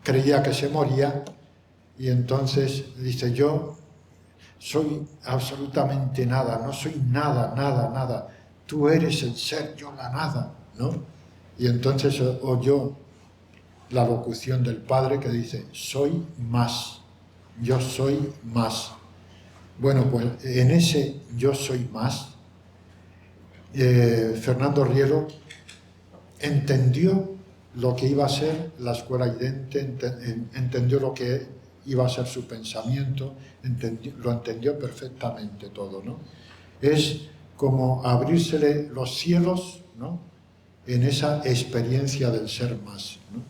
creía que se moría, y entonces dice, yo soy absolutamente nada, no soy nada, tú eres el ser, yo la nada, ¿no? Y entonces oyó la locución del Padre que dice, soy más, yo soy más. Bueno, pues en ese yo soy más, Fernando Rielo entendió lo que iba a ser la escuela idente, entendió lo que iba a ser su pensamiento, lo entendió perfectamente todo, ¿no? Es como abrírsele los cielos, ¿no? En esa experiencia del ser más, ¿no?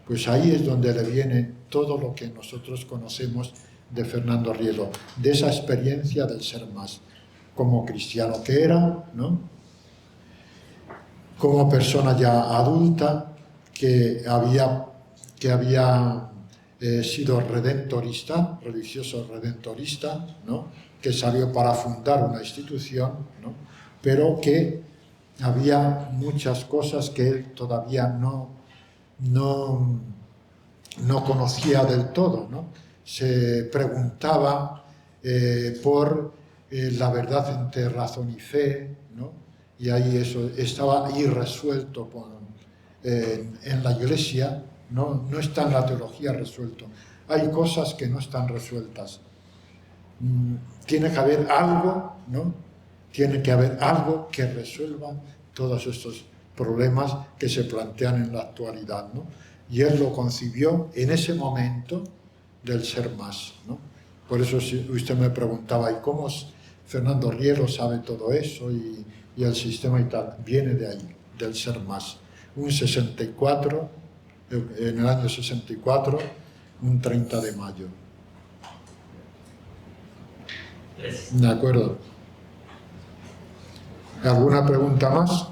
Pues ahí es donde le viene todo lo que nosotros conocemos de Fernando Rielo, de esa experiencia del ser más, como cristiano que era, ¿no? Como persona ya adulta que había sido redentorista, religioso redentorista, ¿no? Que salió para fundar una institución, ¿no? Pero que había muchas cosas que él todavía no conocía del todo, ¿no? Se preguntaba por la verdad entre razón y fe, ¿no? Y ahí eso estaba irresuelto en la Iglesia, no está en la teología resuelto. Hay cosas que no están resueltas. Tiene que haber algo, ¿no? Tiene que haber algo que resuelva todos estos problemas que se plantean en la actualidad, ¿no? Y él lo concibió en ese momento del ser más, ¿no? Por eso si usted me preguntaba, ¿y cómo Fernando Rielo sabe todo eso y el sistema y tal, viene de ahí, del ser más. Un 64, en el año 64, un 30 de mayo. De acuerdo. ¿Alguna pregunta más?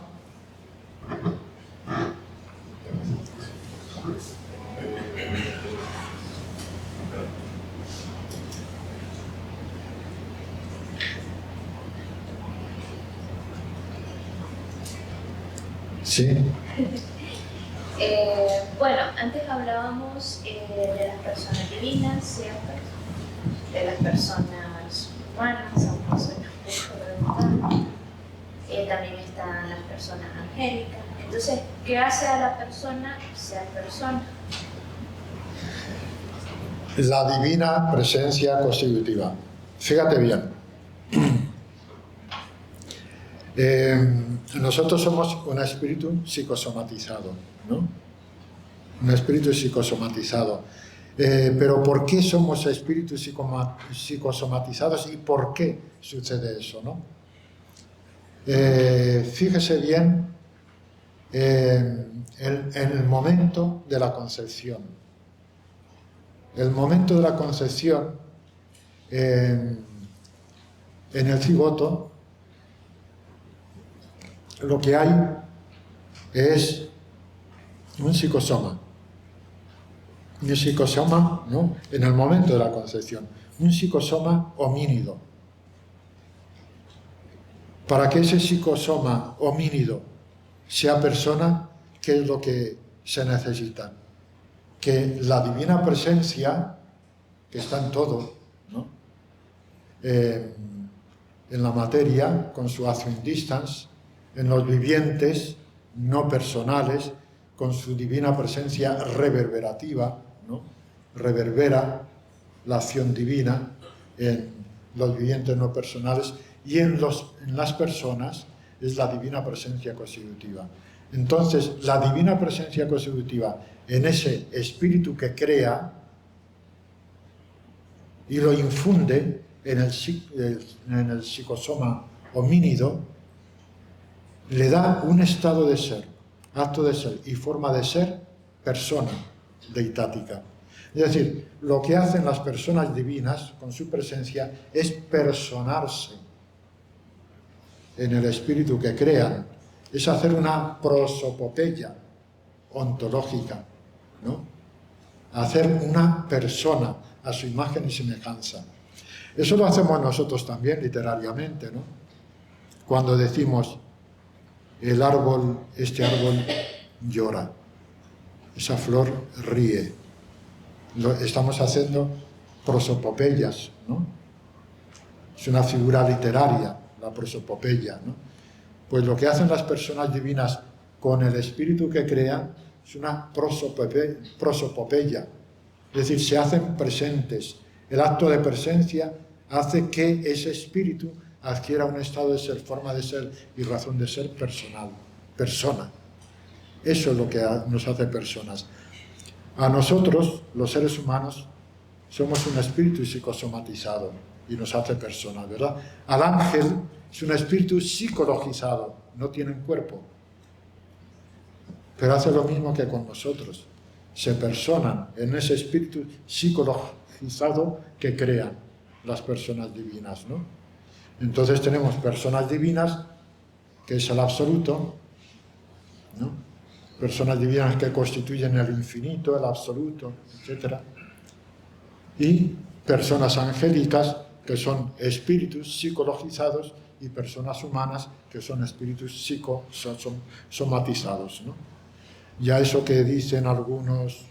Sí. Bueno, antes hablábamos de las personas divinas, ¿cierto? De las personas humanas, aunque suena un poco redundante. También están las personas angélicas. Entonces, ¿qué hace a la persona ser persona? La divina presencia constitutiva. Fíjate bien. Nosotros somos un espíritu psicosomatizado, ¿no? Un espíritu psicosomatizado. Pero ¿por qué somos espíritus psicosomatizados y por qué sucede eso, no? Fíjese bien en el momento de la concepción. El momento de la concepción en el cigoto, lo que hay es un psicosoma. Un psicosoma, ¿no? En el momento de la concepción, un psicosoma homínido. Para que ese psicosoma homínido sea persona, ¿qué es lo que se necesita? Que la divina presencia, que está en todo, ¿no? En la materia, con su action distance, en los vivientes no personales, con su divina presencia reverberativa, ¿no? Reverbera la acción divina en los vivientes no personales y en las personas es la divina presencia constitutiva. Entonces, la divina presencia constitutiva en ese espíritu que crea y lo infunde en el psicosoma homínido, le da un estado de ser, acto de ser y forma de ser persona deitática. Es decir, lo que hacen las personas divinas con su presencia es personarse en el espíritu que crean, es hacer una prosopopeya ontológica, ¿no? Hacer una persona a su imagen y semejanza. Eso lo hacemos nosotros también literariamente, ¿no? Cuando decimos este árbol llora, esa flor ríe. Estamos haciendo prosopopeyas, ¿no? Es una figura literaria, la prosopopeya, ¿no? Pues lo que hacen las personas divinas con el espíritu que crean es una prosopopeya, es decir, se hacen presentes. El acto de presencia hace que ese espíritu adquiera un estado de ser, forma de ser y razón de ser personal, persona. Eso es lo que nos hace personas. A nosotros, los seres humanos, somos un espíritu psicosomatizado y nos hace personas, ¿verdad? Al ángel es un espíritu psicologizado, no tiene un cuerpo, pero hace lo mismo que con nosotros. Se personan en ese espíritu psicologizado que crean las personas divinas, ¿no? Entonces tenemos personas divinas, que es el absoluto, ¿no? Personas divinas que constituyen el infinito, el absoluto, etc. Y personas angélicas, que son espíritus psicologizados, y personas humanas, que son espíritus psicosomatizados, ¿no? Ya eso que dicen algunos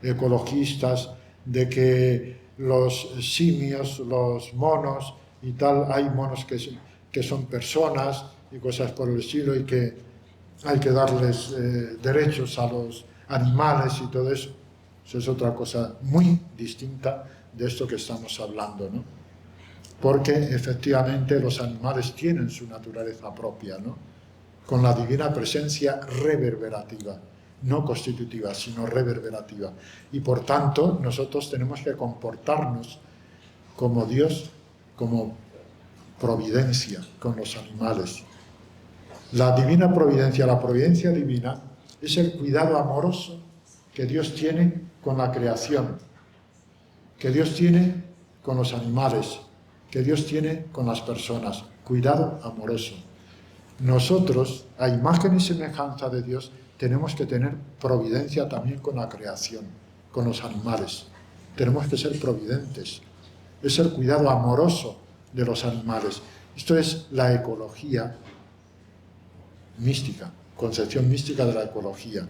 ecologistas, de que los simios, los monos y tal, hay monos que son personas y cosas por el estilo, y que hay que darles derechos a los animales y todo eso. Eso es otra cosa muy distinta de esto que estamos hablando, ¿no? Porque efectivamente los animales tienen su naturaleza propia, ¿no? Con la divina presencia reverberativa, no constitutiva, sino reverberativa. Y por tanto, nosotros tenemos que comportarnos como Dios, como providencia con los animales. La divina providencia, la providencia divina, es el cuidado amoroso que Dios tiene con la creación, que Dios tiene con los animales, que Dios tiene con las personas. Cuidado amoroso. Nosotros, a imagen y semejanza de Dios, tenemos que tener providencia también con la creación, con los animales. Tenemos que ser providentes. Es el cuidado amoroso de los animales. Esto es la ecología mística, concepción mística de la ecología.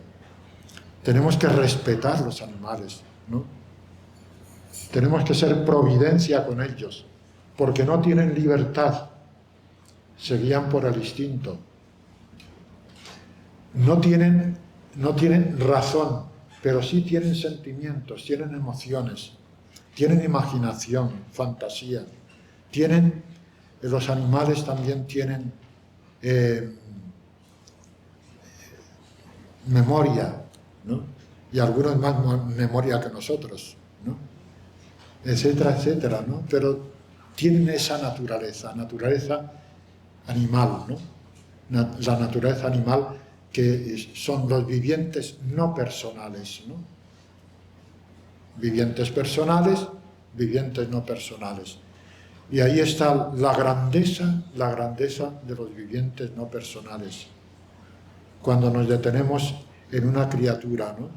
Tenemos que respetar los animales, ¿no? Tenemos que ser providencia con ellos, porque no tienen libertad, se guían por el instinto. No tienen razón, pero sí tienen sentimientos, tienen emociones, tienen imaginación, fantasía. Los animales también tienen memoria, ¿no? Y algunos más memoria que nosotros, ¿no? Etcétera, etcétera, ¿no? Pero tienen esa naturaleza animal, ¿no? La naturaleza animal que son los vivientes no personales, ¿no? Vivientes personales, vivientes no personales. Y ahí está la grandeza de los vivientes no personales. Cuando nos detenemos en una criatura, ¿no?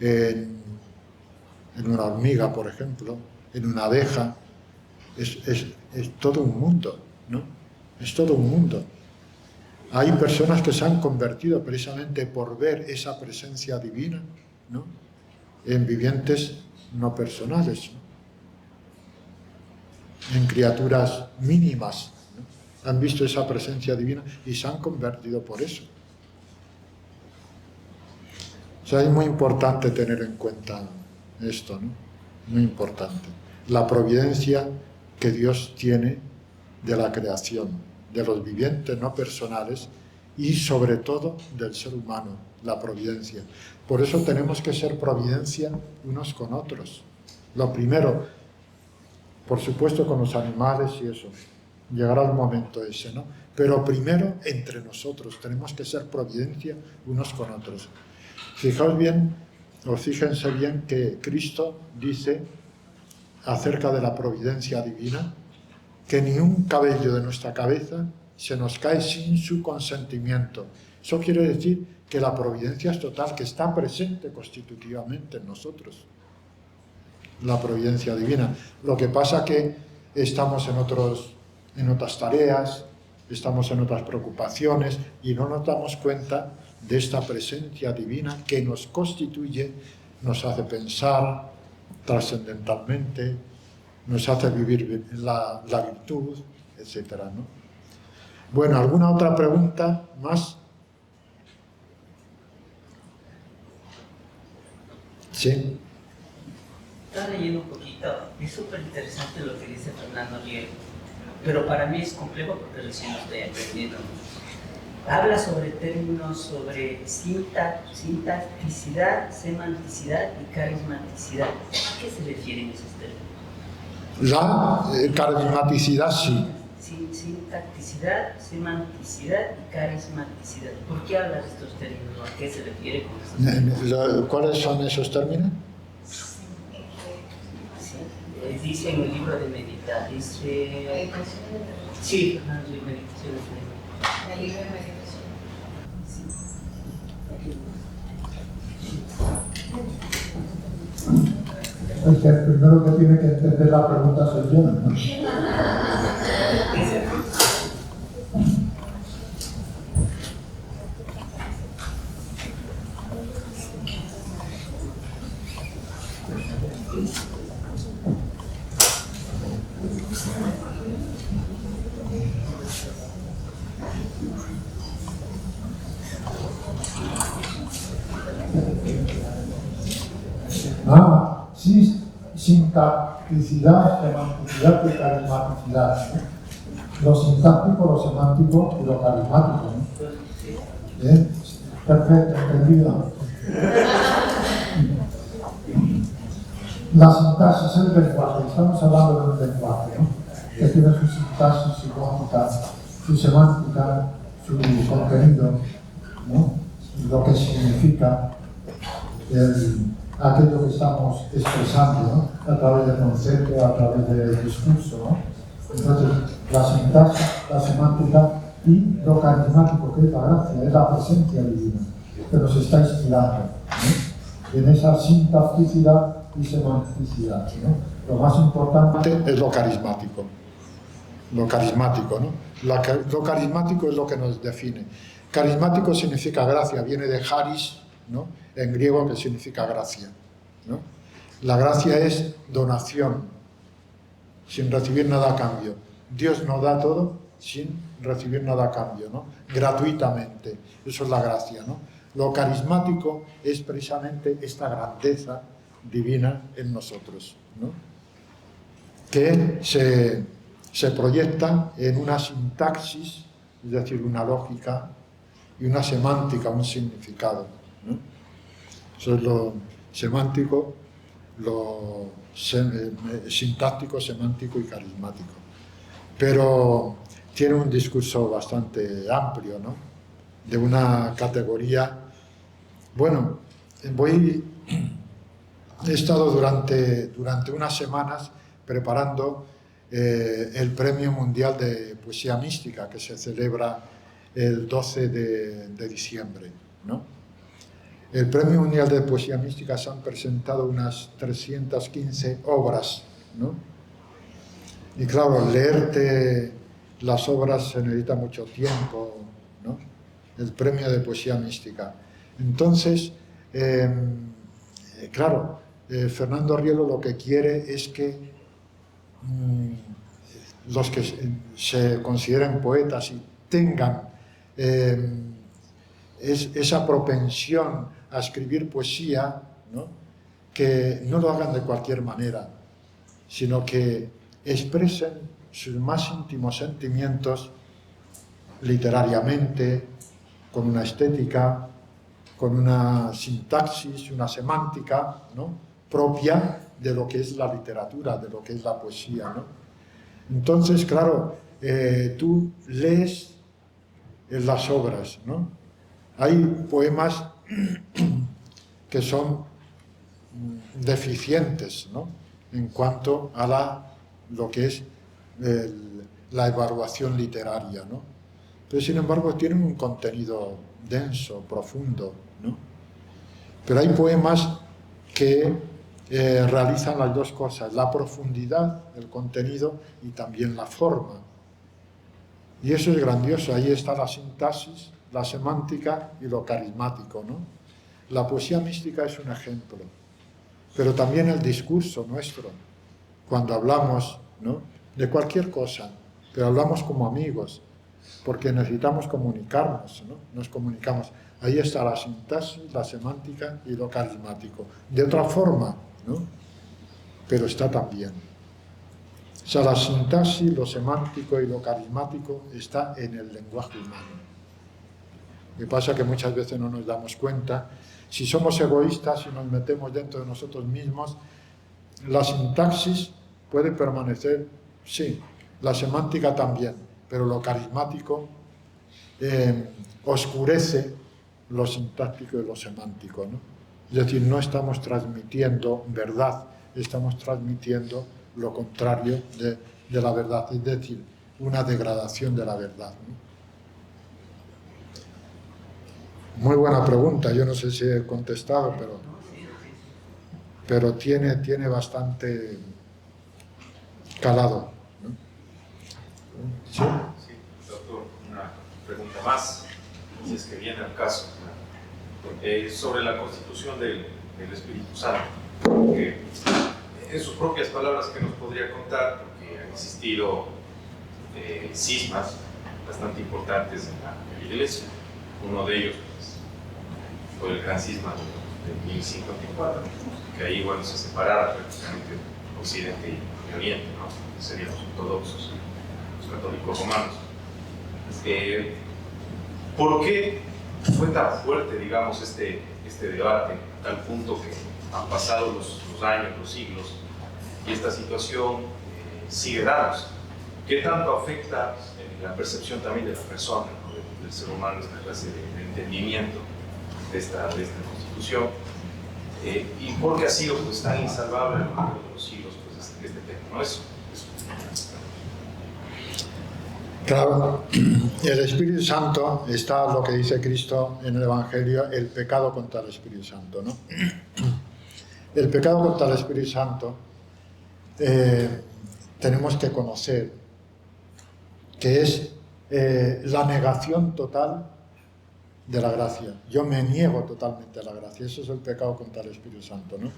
En una hormiga, por ejemplo, en una abeja, es todo un mundo, ¿no? Es todo un mundo. Hay personas que se han convertido precisamente por ver esa presencia divina, ¿no? En vivientes no personales, ¿no? En criaturas mínimas, ¿no? Han visto esa presencia divina y se han convertido por eso. O sea, es muy importante tener en cuenta esto, ¿no? Muy importante. La providencia que Dios tiene de la creación, de los vivientes no personales y sobre todo del ser humano, la providencia. Por eso tenemos que ser providencia unos con otros. Lo primero, por supuesto con los animales y eso, llegará el momento ese, ¿no? Pero primero entre nosotros tenemos que ser providencia unos con otros. Fijaos bien, o fíjense bien que Cristo dice acerca de la providencia divina que ni un cabello de nuestra cabeza se nos cae sin su consentimiento. Eso quiere decir que la providencia es total, que está presente constitutivamente en nosotros. La providencia divina. Lo que pasa que estamos en otras tareas, estamos en otras preocupaciones y no nos damos cuenta de esta presencia divina que nos constituye, nos hace pensar trascendentalmente, nos hace vivir la virtud, etcétera, ¿no? Bueno, ¿alguna otra pregunta más? Sí. Estaba leyendo un poquito, es súper interesante lo que dice Fernando Riel, pero para mí es complejo porque recién lo estoy aprendiendo. Habla sobre términos sobre sintacticidad, semanticidad y carismaticidad. ¿A qué se refieren esos términos? La carismaticidad, sí. Sintacticidad, semanticidad y carismaticidad. ¿Por qué habla de estos términos? ¿A qué se refiere con estos términos? ¿Cuáles son esos términos? Sí, dice en el libro de meditar, dice... Sí, meditaciones. El libro de meditación. Es que el primero que tiene que entender la pregunta soy yo, ¿no? Sí, sintacticidad, semanticidad y carismaticidad. Lo sintáctico, lo semántico y lo carismático, ¿no? ¿Bien? Perfecto, entendido. La sintaxis es el lenguaje, estamos hablando de un lenguaje, ¿no? que tiene su sintaxis, su lógica, su semántica, su contenido, ¿no? Lo que significa aquello que estamos expresando, ¿no? A través del concepto, a través del discurso, ¿no? Entonces, la sintaxis, la semántica y lo carismático, que es la gracia, es la presencia divina, que nos está inspirando, ¿no? En esa sintaxicidad y semanticidad, ¿no? Lo más importante es lo carismático. Lo carismático, ¿no? Lo carismático es lo que nos define. Carismático significa gracia, viene de charis, ¿no? En griego, que significa gracia, ¿no? La gracia es donación, sin recibir nada a cambio. Dios nos da todo sin recibir nada a cambio, ¿no? Gratuitamente. Eso es la gracia, ¿no? Lo carismático es precisamente esta grandeza divina en nosotros, ¿no? Que se proyecta en una sintaxis, es decir, una lógica y una semántica, un significado, ¿no? Eso es lo semántico, lo sintáctico, semántico y carismático. Pero tiene un discurso bastante amplio, ¿no? De una categoría. Bueno, he estado durante unas semanas preparando el Premio Mundial de Poesía Mística, que se celebra el 12 de diciembre, ¿no? El Premio Mundial de Poesía Mística se han presentado unas 315 obras, ¿no? Y claro, leerte las obras se necesita mucho tiempo, ¿no? El Premio de Poesía Mística. Entonces, claro, Fernando Rielo lo que quiere es que los que se consideren poetas y tengan esa propensión a escribir poesía, ¿no? Que no lo hagan de cualquier manera, sino que expresen sus más íntimos sentimientos literariamente, con una estética, con una sintaxis, una semántica, ¿no? Propia de lo que es la literatura, de lo que es la poesía, ¿no? Entonces, claro, tú lees las obras, ¿no? Hay poemas que son deficientes, ¿no? En cuanto a lo que es la evaluación literaria, ¿no? Pero sin embargo tienen un contenido denso, profundo, ¿no? Pero hay poemas que realizan las dos cosas, la profundidad del contenido y también la forma. Y eso es grandioso, ahí está la sintaxis, la semántica y lo carismático, ¿no? La poesía mística es un ejemplo, pero también el discurso nuestro, cuando hablamos, ¿no? De cualquier cosa, pero hablamos como amigos, porque necesitamos comunicarnos, ¿no? Nos comunicamos. Ahí está la sintaxis, la semántica y lo carismático. De otra forma, ¿no? Pero está también. O sea, la sintaxis, lo semántico y lo carismático está en el lenguaje humano. Lo que pasa es que muchas veces no nos damos cuenta. Si somos egoístas y nos metemos dentro de nosotros mismos, la sintaxis puede permanecer, sí, la semántica también, pero lo carismático oscurece lo sintáctico y lo semántico, ¿no? Es decir, no estamos transmitiendo verdad, estamos transmitiendo lo contrario de la verdad, es decir, una degradación de la verdad, ¿no? Muy buena pregunta, yo no sé si he contestado, pero tiene bastante calado, ¿no? ¿Sí? Sí, doctor, una pregunta más, si es que viene al caso, sobre la constitución del Espíritu Santo, que en sus propias palabras que nos podría contar, porque han existido cismas bastante importantes en la Iglesia. Uno de ellos fue el gran cisma de 1054, que ahí, bueno, se separara prácticamente Occidente y Oriente, ¿no? Serían los ortodoxos, los católicos romanos. ¿Por qué fue tan fuerte, digamos, este debate, a tal punto que han pasado los años, los siglos, y esta situación sigue dándose? ¿qué tanto afecta la percepción también de la persona, ¿no? del ser humano, esta clase de entendimiento de esta constitución? Y porque ha sido pues, tan insalvable a lo largo de los siglos pues, este tema, ¿no? Eso. Claro, el Espíritu Santo está lo que dice Cristo en el Evangelio, el pecado contra el Espíritu Santo, ¿no? El pecado contra el Espíritu Santo tenemos que conocer que es la negación total de la gracia. Yo me niego totalmente a la gracia. Eso es el pecado contra el Espíritu Santo, ¿no?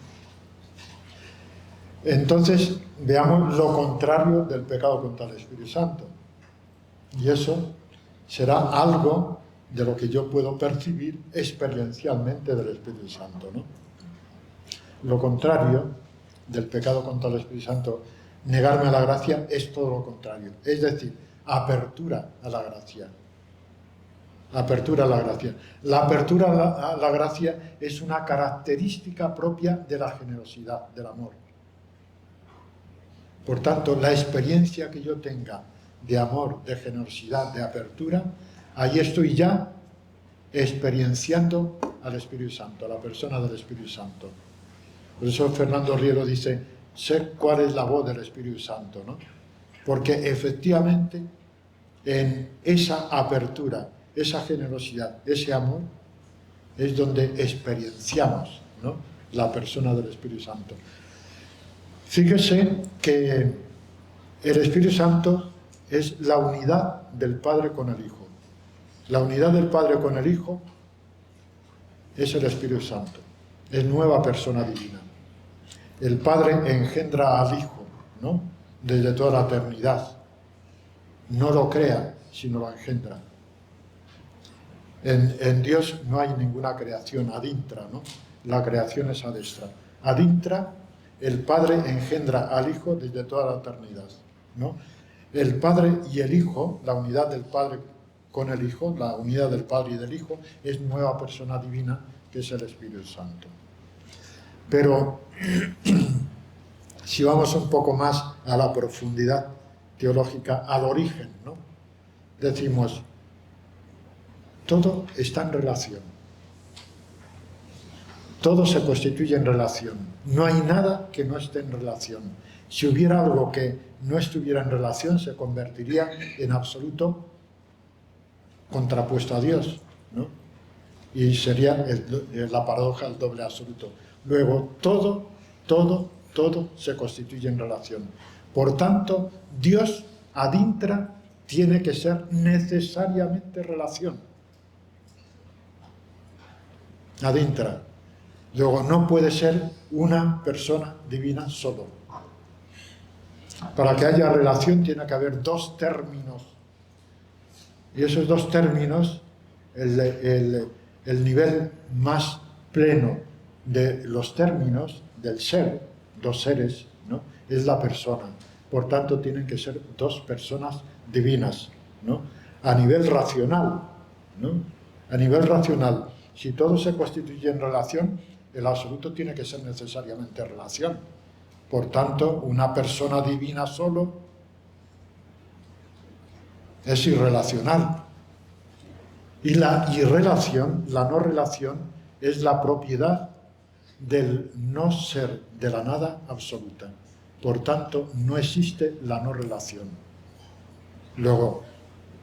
Entonces, veamos lo contrario del pecado contra el Espíritu Santo. Y eso será algo de lo que yo puedo percibir experiencialmente del Espíritu Santo, ¿no? Lo contrario del pecado contra el Espíritu Santo, negarme a la gracia, es todo lo contrario. Es decir, apertura a la gracia. Apertura a la gracia. La apertura a la gracia es una característica propia de la generosidad, del amor. Por tanto, la experiencia que yo tenga de amor, de generosidad, de apertura, ahí estoy ya experienciando al Espíritu Santo, a la persona del Espíritu Santo. Por eso Fernando Riero dice, sé cuál es la voz del Espíritu Santo, ¿no? Porque efectivamente en esa apertura, esa generosidad, ese amor, es donde experienciamos, ¿no?, la persona del Espíritu Santo. Fíjese que el Espíritu Santo es la unidad del Padre con el Hijo. La unidad del Padre con el Hijo es el Espíritu Santo, es nueva persona divina. El Padre engendra al Hijo, ¿no?, desde toda la eternidad. No lo crea, sino lo engendra. En Dios no hay ninguna creación ad intra, ¿no? La creación es ad extra. Ad intra, el Padre engendra al Hijo desde toda la eternidad, ¿no? El Padre y el Hijo, la unidad del Padre con el Hijo, la unidad del Padre y del Hijo, es nueva persona divina, que es el Espíritu Santo. Pero si vamos un poco más a la profundidad teológica, al origen, ¿no?, decimos, todo está en relación. Todo se constituye en relación. No hay nada que no esté en relación. Si hubiera algo que no estuviera en relación, se convertiría en absoluto contrapuesto a Dios, ¿no? Y sería la paradoja del doble absoluto. Luego, todo se constituye en relación. Por tanto, Dios ad intra tiene que ser necesariamente relación. Ad intra. Luego, no puede ser una persona divina solo. Para que haya relación tiene que haber dos términos. Y esos dos términos, el nivel más pleno de los términos del ser, dos seres, ¿no?, es la persona. Por tanto, tienen que ser dos personas divinas, ¿no?, a nivel racional, ¿no? A nivel racional, si todo se constituye en relación, el absoluto tiene que ser necesariamente relación. Por tanto, una persona divina solo es irrelacional. Y la irrelación, la no relación, es la propiedad del no ser, de la nada absoluta. Por tanto, no existe la no relación. Luego,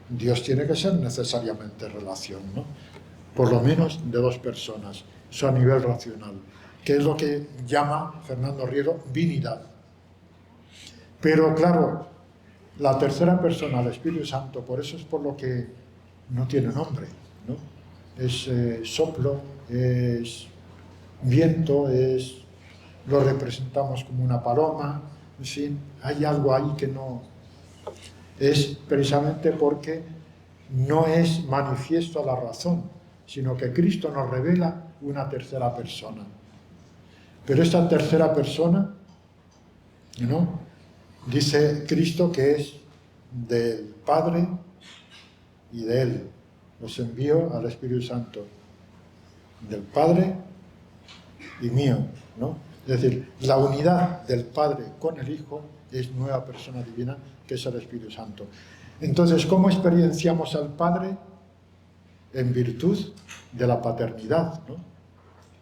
Dios tiene que ser necesariamente relación, ¿no? Por lo menos de dos personas. Eso a nivel racional, que es lo que llama Fernando Riero vinidad. Pero claro, la tercera persona, el Espíritu Santo, por eso es por lo que no tiene nombre, ¿no? Es soplo, es viento, lo representamos como una paloma, en fin, hay algo ahí que no... Es precisamente porque no es manifiesto a la razón, sino que Cristo nos revela una tercera persona. Pero esta tercera persona, ¿no?, dice Cristo que es del Padre y de Él. Os envío al Espíritu Santo, del Padre y mío, ¿no? Es decir, la unidad del Padre con el Hijo es nueva persona divina, que es el Espíritu Santo. Entonces, ¿cómo experienciamos al Padre? En virtud de la paternidad, ¿no?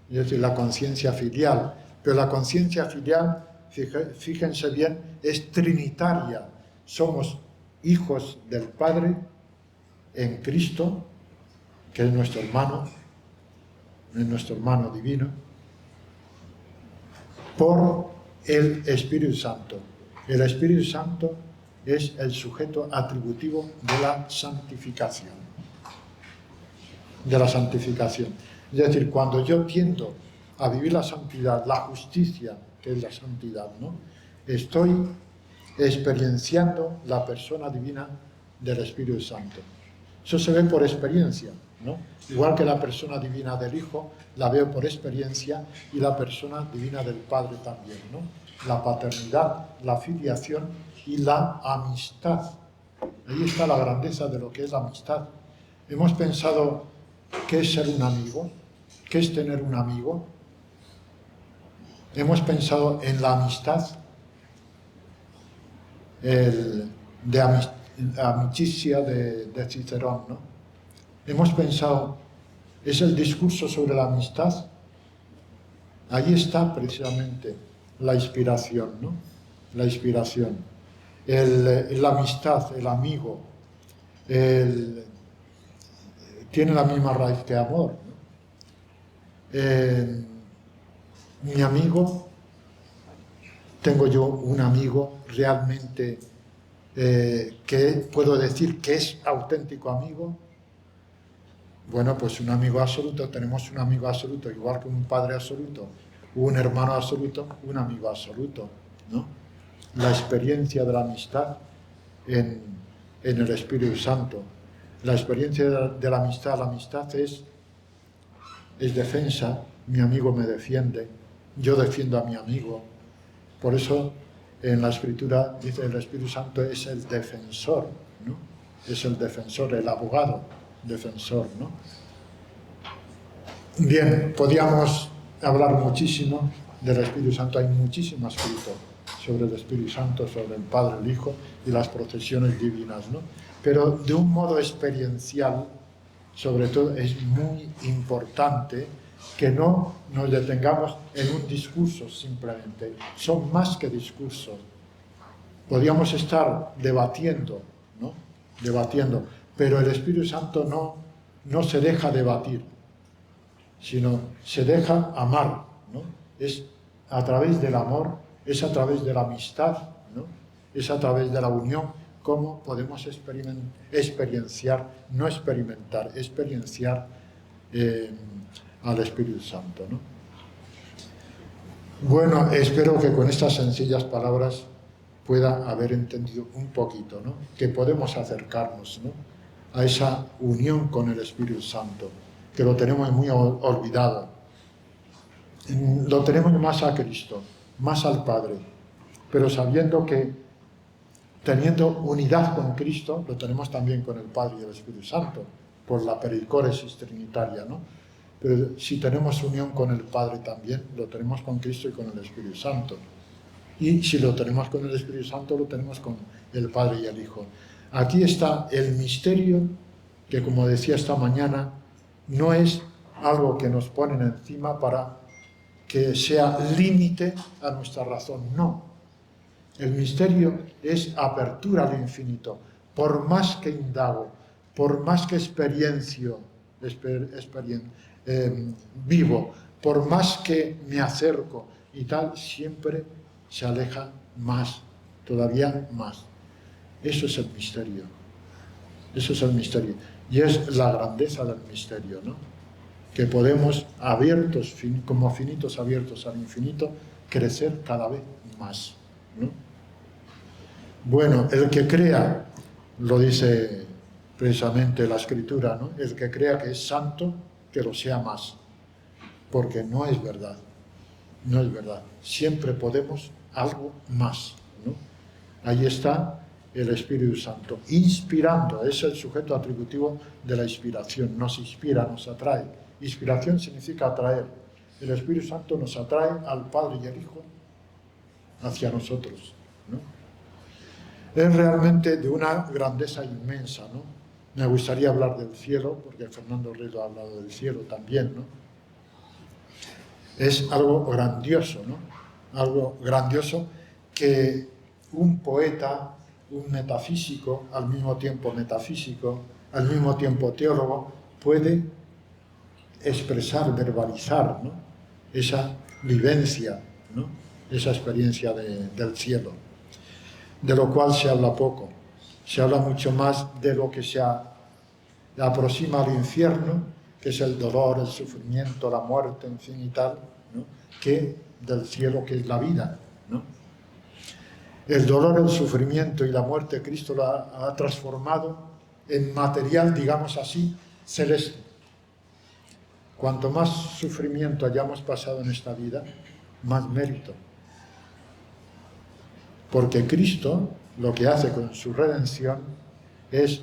Es decir, la conciencia filial. Pero la conciencia filial, fíjense bien, es trinitaria. Somos hijos del Padre en Cristo, que es nuestro hermano divino, por el Espíritu Santo. El Espíritu Santo es el sujeto atributivo de la santificación. De la santificación. Es decir, cuando yo tiendo a vivir la santidad, la justicia, que es la santidad, ¿no? Estoy experienciando la persona divina del Espíritu Santo. Eso se ve por experiencia, ¿no? Igual que la persona divina del Hijo, la veo por experiencia, y la persona divina del Padre también, ¿no? La paternidad, la filiación y la amistad. Ahí está la grandeza de lo que es la amistad. Hemos pensado qué es ser un amigo, qué es tener un amigo. Hemos pensado en la amistad, amicitia de Cicerón, ¿no? Hemos pensado, es el discurso sobre la amistad. Ahí está precisamente la inspiración, ¿no? La inspiración. La amistad, el amigo, tiene la misma raíz que amor, ¿no? Mi amigo, tengo yo un amigo realmente que puedo decir que es auténtico amigo. Bueno, pues un amigo absoluto, tenemos un amigo absoluto, igual que un padre absoluto, un hermano absoluto, un amigo absoluto, ¿no? La experiencia de la amistad en el Espíritu Santo. La experiencia de la amistad es defensa, mi amigo me defiende, yo defiendo a mi amigo. Por eso en la Escritura dice el Espíritu Santo es el defensor, ¿no? Es el defensor, el abogado defensor, ¿no? Bien, podríamos hablar muchísimo del Espíritu Santo, hay muchísimo escrito sobre el Espíritu Santo, sobre el Padre, el Hijo y las procesiones divinas, ¿no? Pero de un modo experiencial, sobre todo, es muy importante que no nos detengamos en un discurso simplemente. Son más que discursos. Podríamos estar debatiendo, ¿no? Debatiendo, pero el Espíritu Santo no se deja debatir, sino se deja amar, ¿no? Es a través del amor, es a través de la amistad, ¿no? Es a través de la unión cómo podemos experienciar, no experimentar, experienciar al Espíritu Santo, ¿no? Bueno, espero que con estas sencillas palabras pueda haber entendido un poquito, ¿no? Que podemos acercarnos, ¿no? A esa unión con el Espíritu Santo, que lo tenemos muy olvidado. Lo tenemos más a Cristo, más al Padre, pero sabiendo que teniendo unidad con Cristo, lo tenemos también con el Padre y el Espíritu Santo, por la pericóresis trinitaria, ¿no? Pero si tenemos unión con el Padre también, lo tenemos con Cristo y con el Espíritu Santo. Y si lo tenemos con el Espíritu Santo, lo tenemos con el Padre y el Hijo. Aquí está el misterio que, como decía esta mañana, no es algo que nos ponen encima para que sea límite a nuestra razón, no. El misterio es apertura al infinito. Por más que indago, por más que vivo, por más que me acerco y tal, siempre se aleja más, todavía más. Eso es el misterio. Eso es el misterio. Y es la grandeza del misterio, ¿no? Que podemos, abiertos, como finitos abiertos al infinito, crecer cada vez más, ¿no? Bueno, el que crea, lo dice precisamente la Escritura, ¿no? El que crea que es santo, que lo sea más. Porque no es verdad. No es verdad. Siempre podemos algo más, ¿no? Ahí está el Espíritu Santo, inspirando, es el sujeto atributivo de la inspiración, nos inspira, nos atrae. Inspiración significa atraer. El Espíritu Santo nos atrae al Padre y al Hijo hacia nosotros, ¿no? es realmente de una grandeza inmensa, ¿no? Me gustaría hablar del cielo, porque Fernando Redo ha hablado del cielo también, ¿no? Es algo grandioso, ¿no? Algo grandioso que un poeta, un metafísico, al mismo tiempo metafísico, al mismo tiempo teólogo, puede expresar, verbalizar, ¿no? Esa vivencia, ¿no? Esa experiencia del cielo, de lo cual se habla poco. Se habla mucho más de lo que se aproxima al infierno, que es el dolor, el sufrimiento, la muerte, en fin y tal, ¿no? Que del cielo, que es la vida, ¿no? El dolor, el sufrimiento y la muerte Cristo la ha transformado en material, digamos así, celeste. Cuanto más sufrimiento hayamos pasado en esta vida, más mérito. Porque Cristo lo que hace con su redención es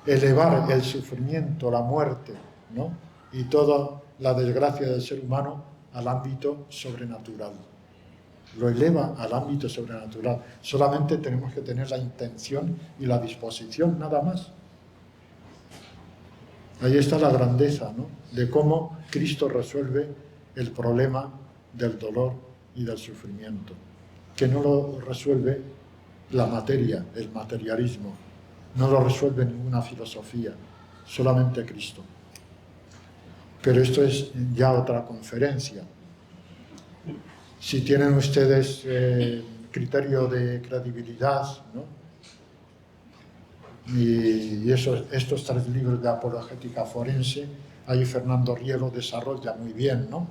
elevar el sufrimiento, la muerte, ¿no? Y toda la desgracia del ser humano al ámbito sobrenatural. Lo eleva al ámbito sobrenatural. Solamente tenemos que tener la intención y la disposición, nada más. Ahí está la grandeza, ¿no? De cómo Cristo resuelve el problema del dolor y del sufrimiento, que no lo resuelve la materia, el materialismo, no lo resuelve ninguna filosofía, solamente Cristo. Pero esto es ya otra conferencia. Si tienen ustedes criterio de credibilidad, ¿no? Y estos 3 libros de apologética forense, ahí Fernando Rielo desarrolla muy bien, ¿no?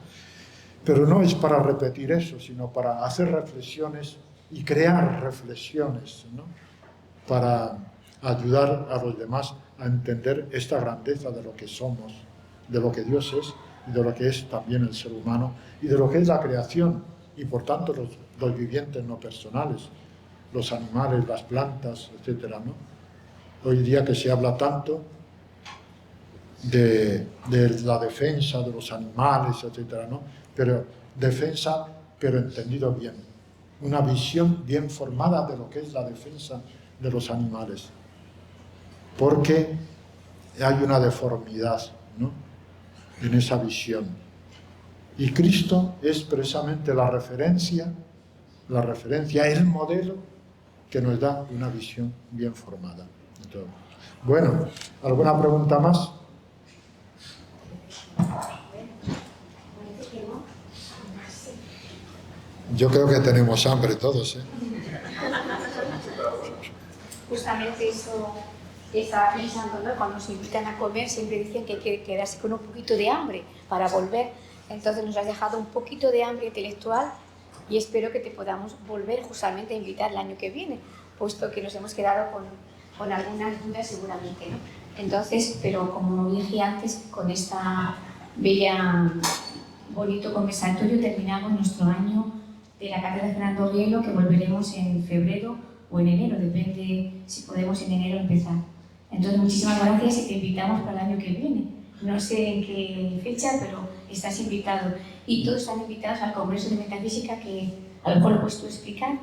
Pero no es para repetir eso, sino para hacer reflexiones y crear reflexiones, ¿no? Para ayudar a los demás a entender esta grandeza de lo que somos, de lo que Dios es y de lo que es también el ser humano y de lo que es la creación y por tanto los vivientes no personales, los animales, las plantas, etcétera, ¿no? Hoy día que se habla tanto de la defensa de los animales, etcétera, ¿no? Pero defensa, pero entendido bien. Una visión bien formada de lo que es la defensa de los animales. Porque hay una deformidad, ¿no? En esa visión. Y Cristo es precisamente la referencia, el modelo que nos da una visión bien formada. Entonces, bueno, ¿alguna pregunta más? Yo creo que tenemos hambre todos, ¿eh? Justamente eso estaba pensando, ¿no? Cuando nos invitan a comer siempre dicen que hay que quedarse con un poquito de hambre para volver. Entonces nos has dejado un poquito de hambre intelectual y espero que te podamos volver justamente a invitar el año que viene, puesto que nos hemos quedado con algunas dudas seguramente, ¿no? Entonces, pero como dije antes, con esta bonito conversatorio terminamos nuestro año de la Cátedra de Fernando Rielo, que volveremos en febrero o en enero, depende si podemos en enero empezar. Entonces, muchísimas gracias y te invitamos para el año que viene. No sé en qué fecha, pero estás invitado. Y todos están invitados al Congreso de Metafísica, que a lo mejor lo puedes tú explicar.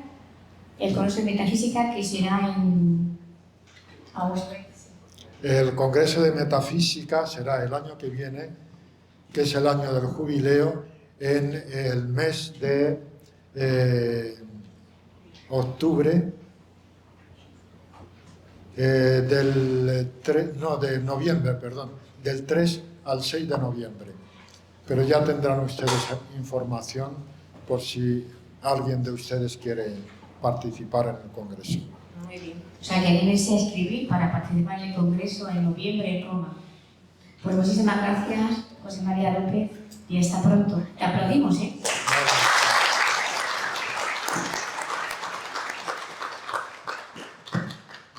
El Congreso de Metafísica que será en agosto. El Congreso de Metafísica será el año que viene, que es el año del jubileo, en el mes de octubre, de noviembre, perdón, del 3 al 6 de noviembre. Pero ya tendrán ustedes información por si alguien de ustedes quiere participar en el Congreso. Muy bien. O sea, que anímense a escribir para participar en el Congreso en noviembre en Roma. Pues muchísimas gracias, José María López, y hasta pronto. Te aplaudimos, ¿eh?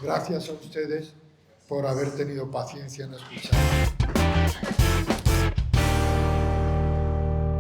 Gracias a ustedes por haber tenido paciencia en escuchar.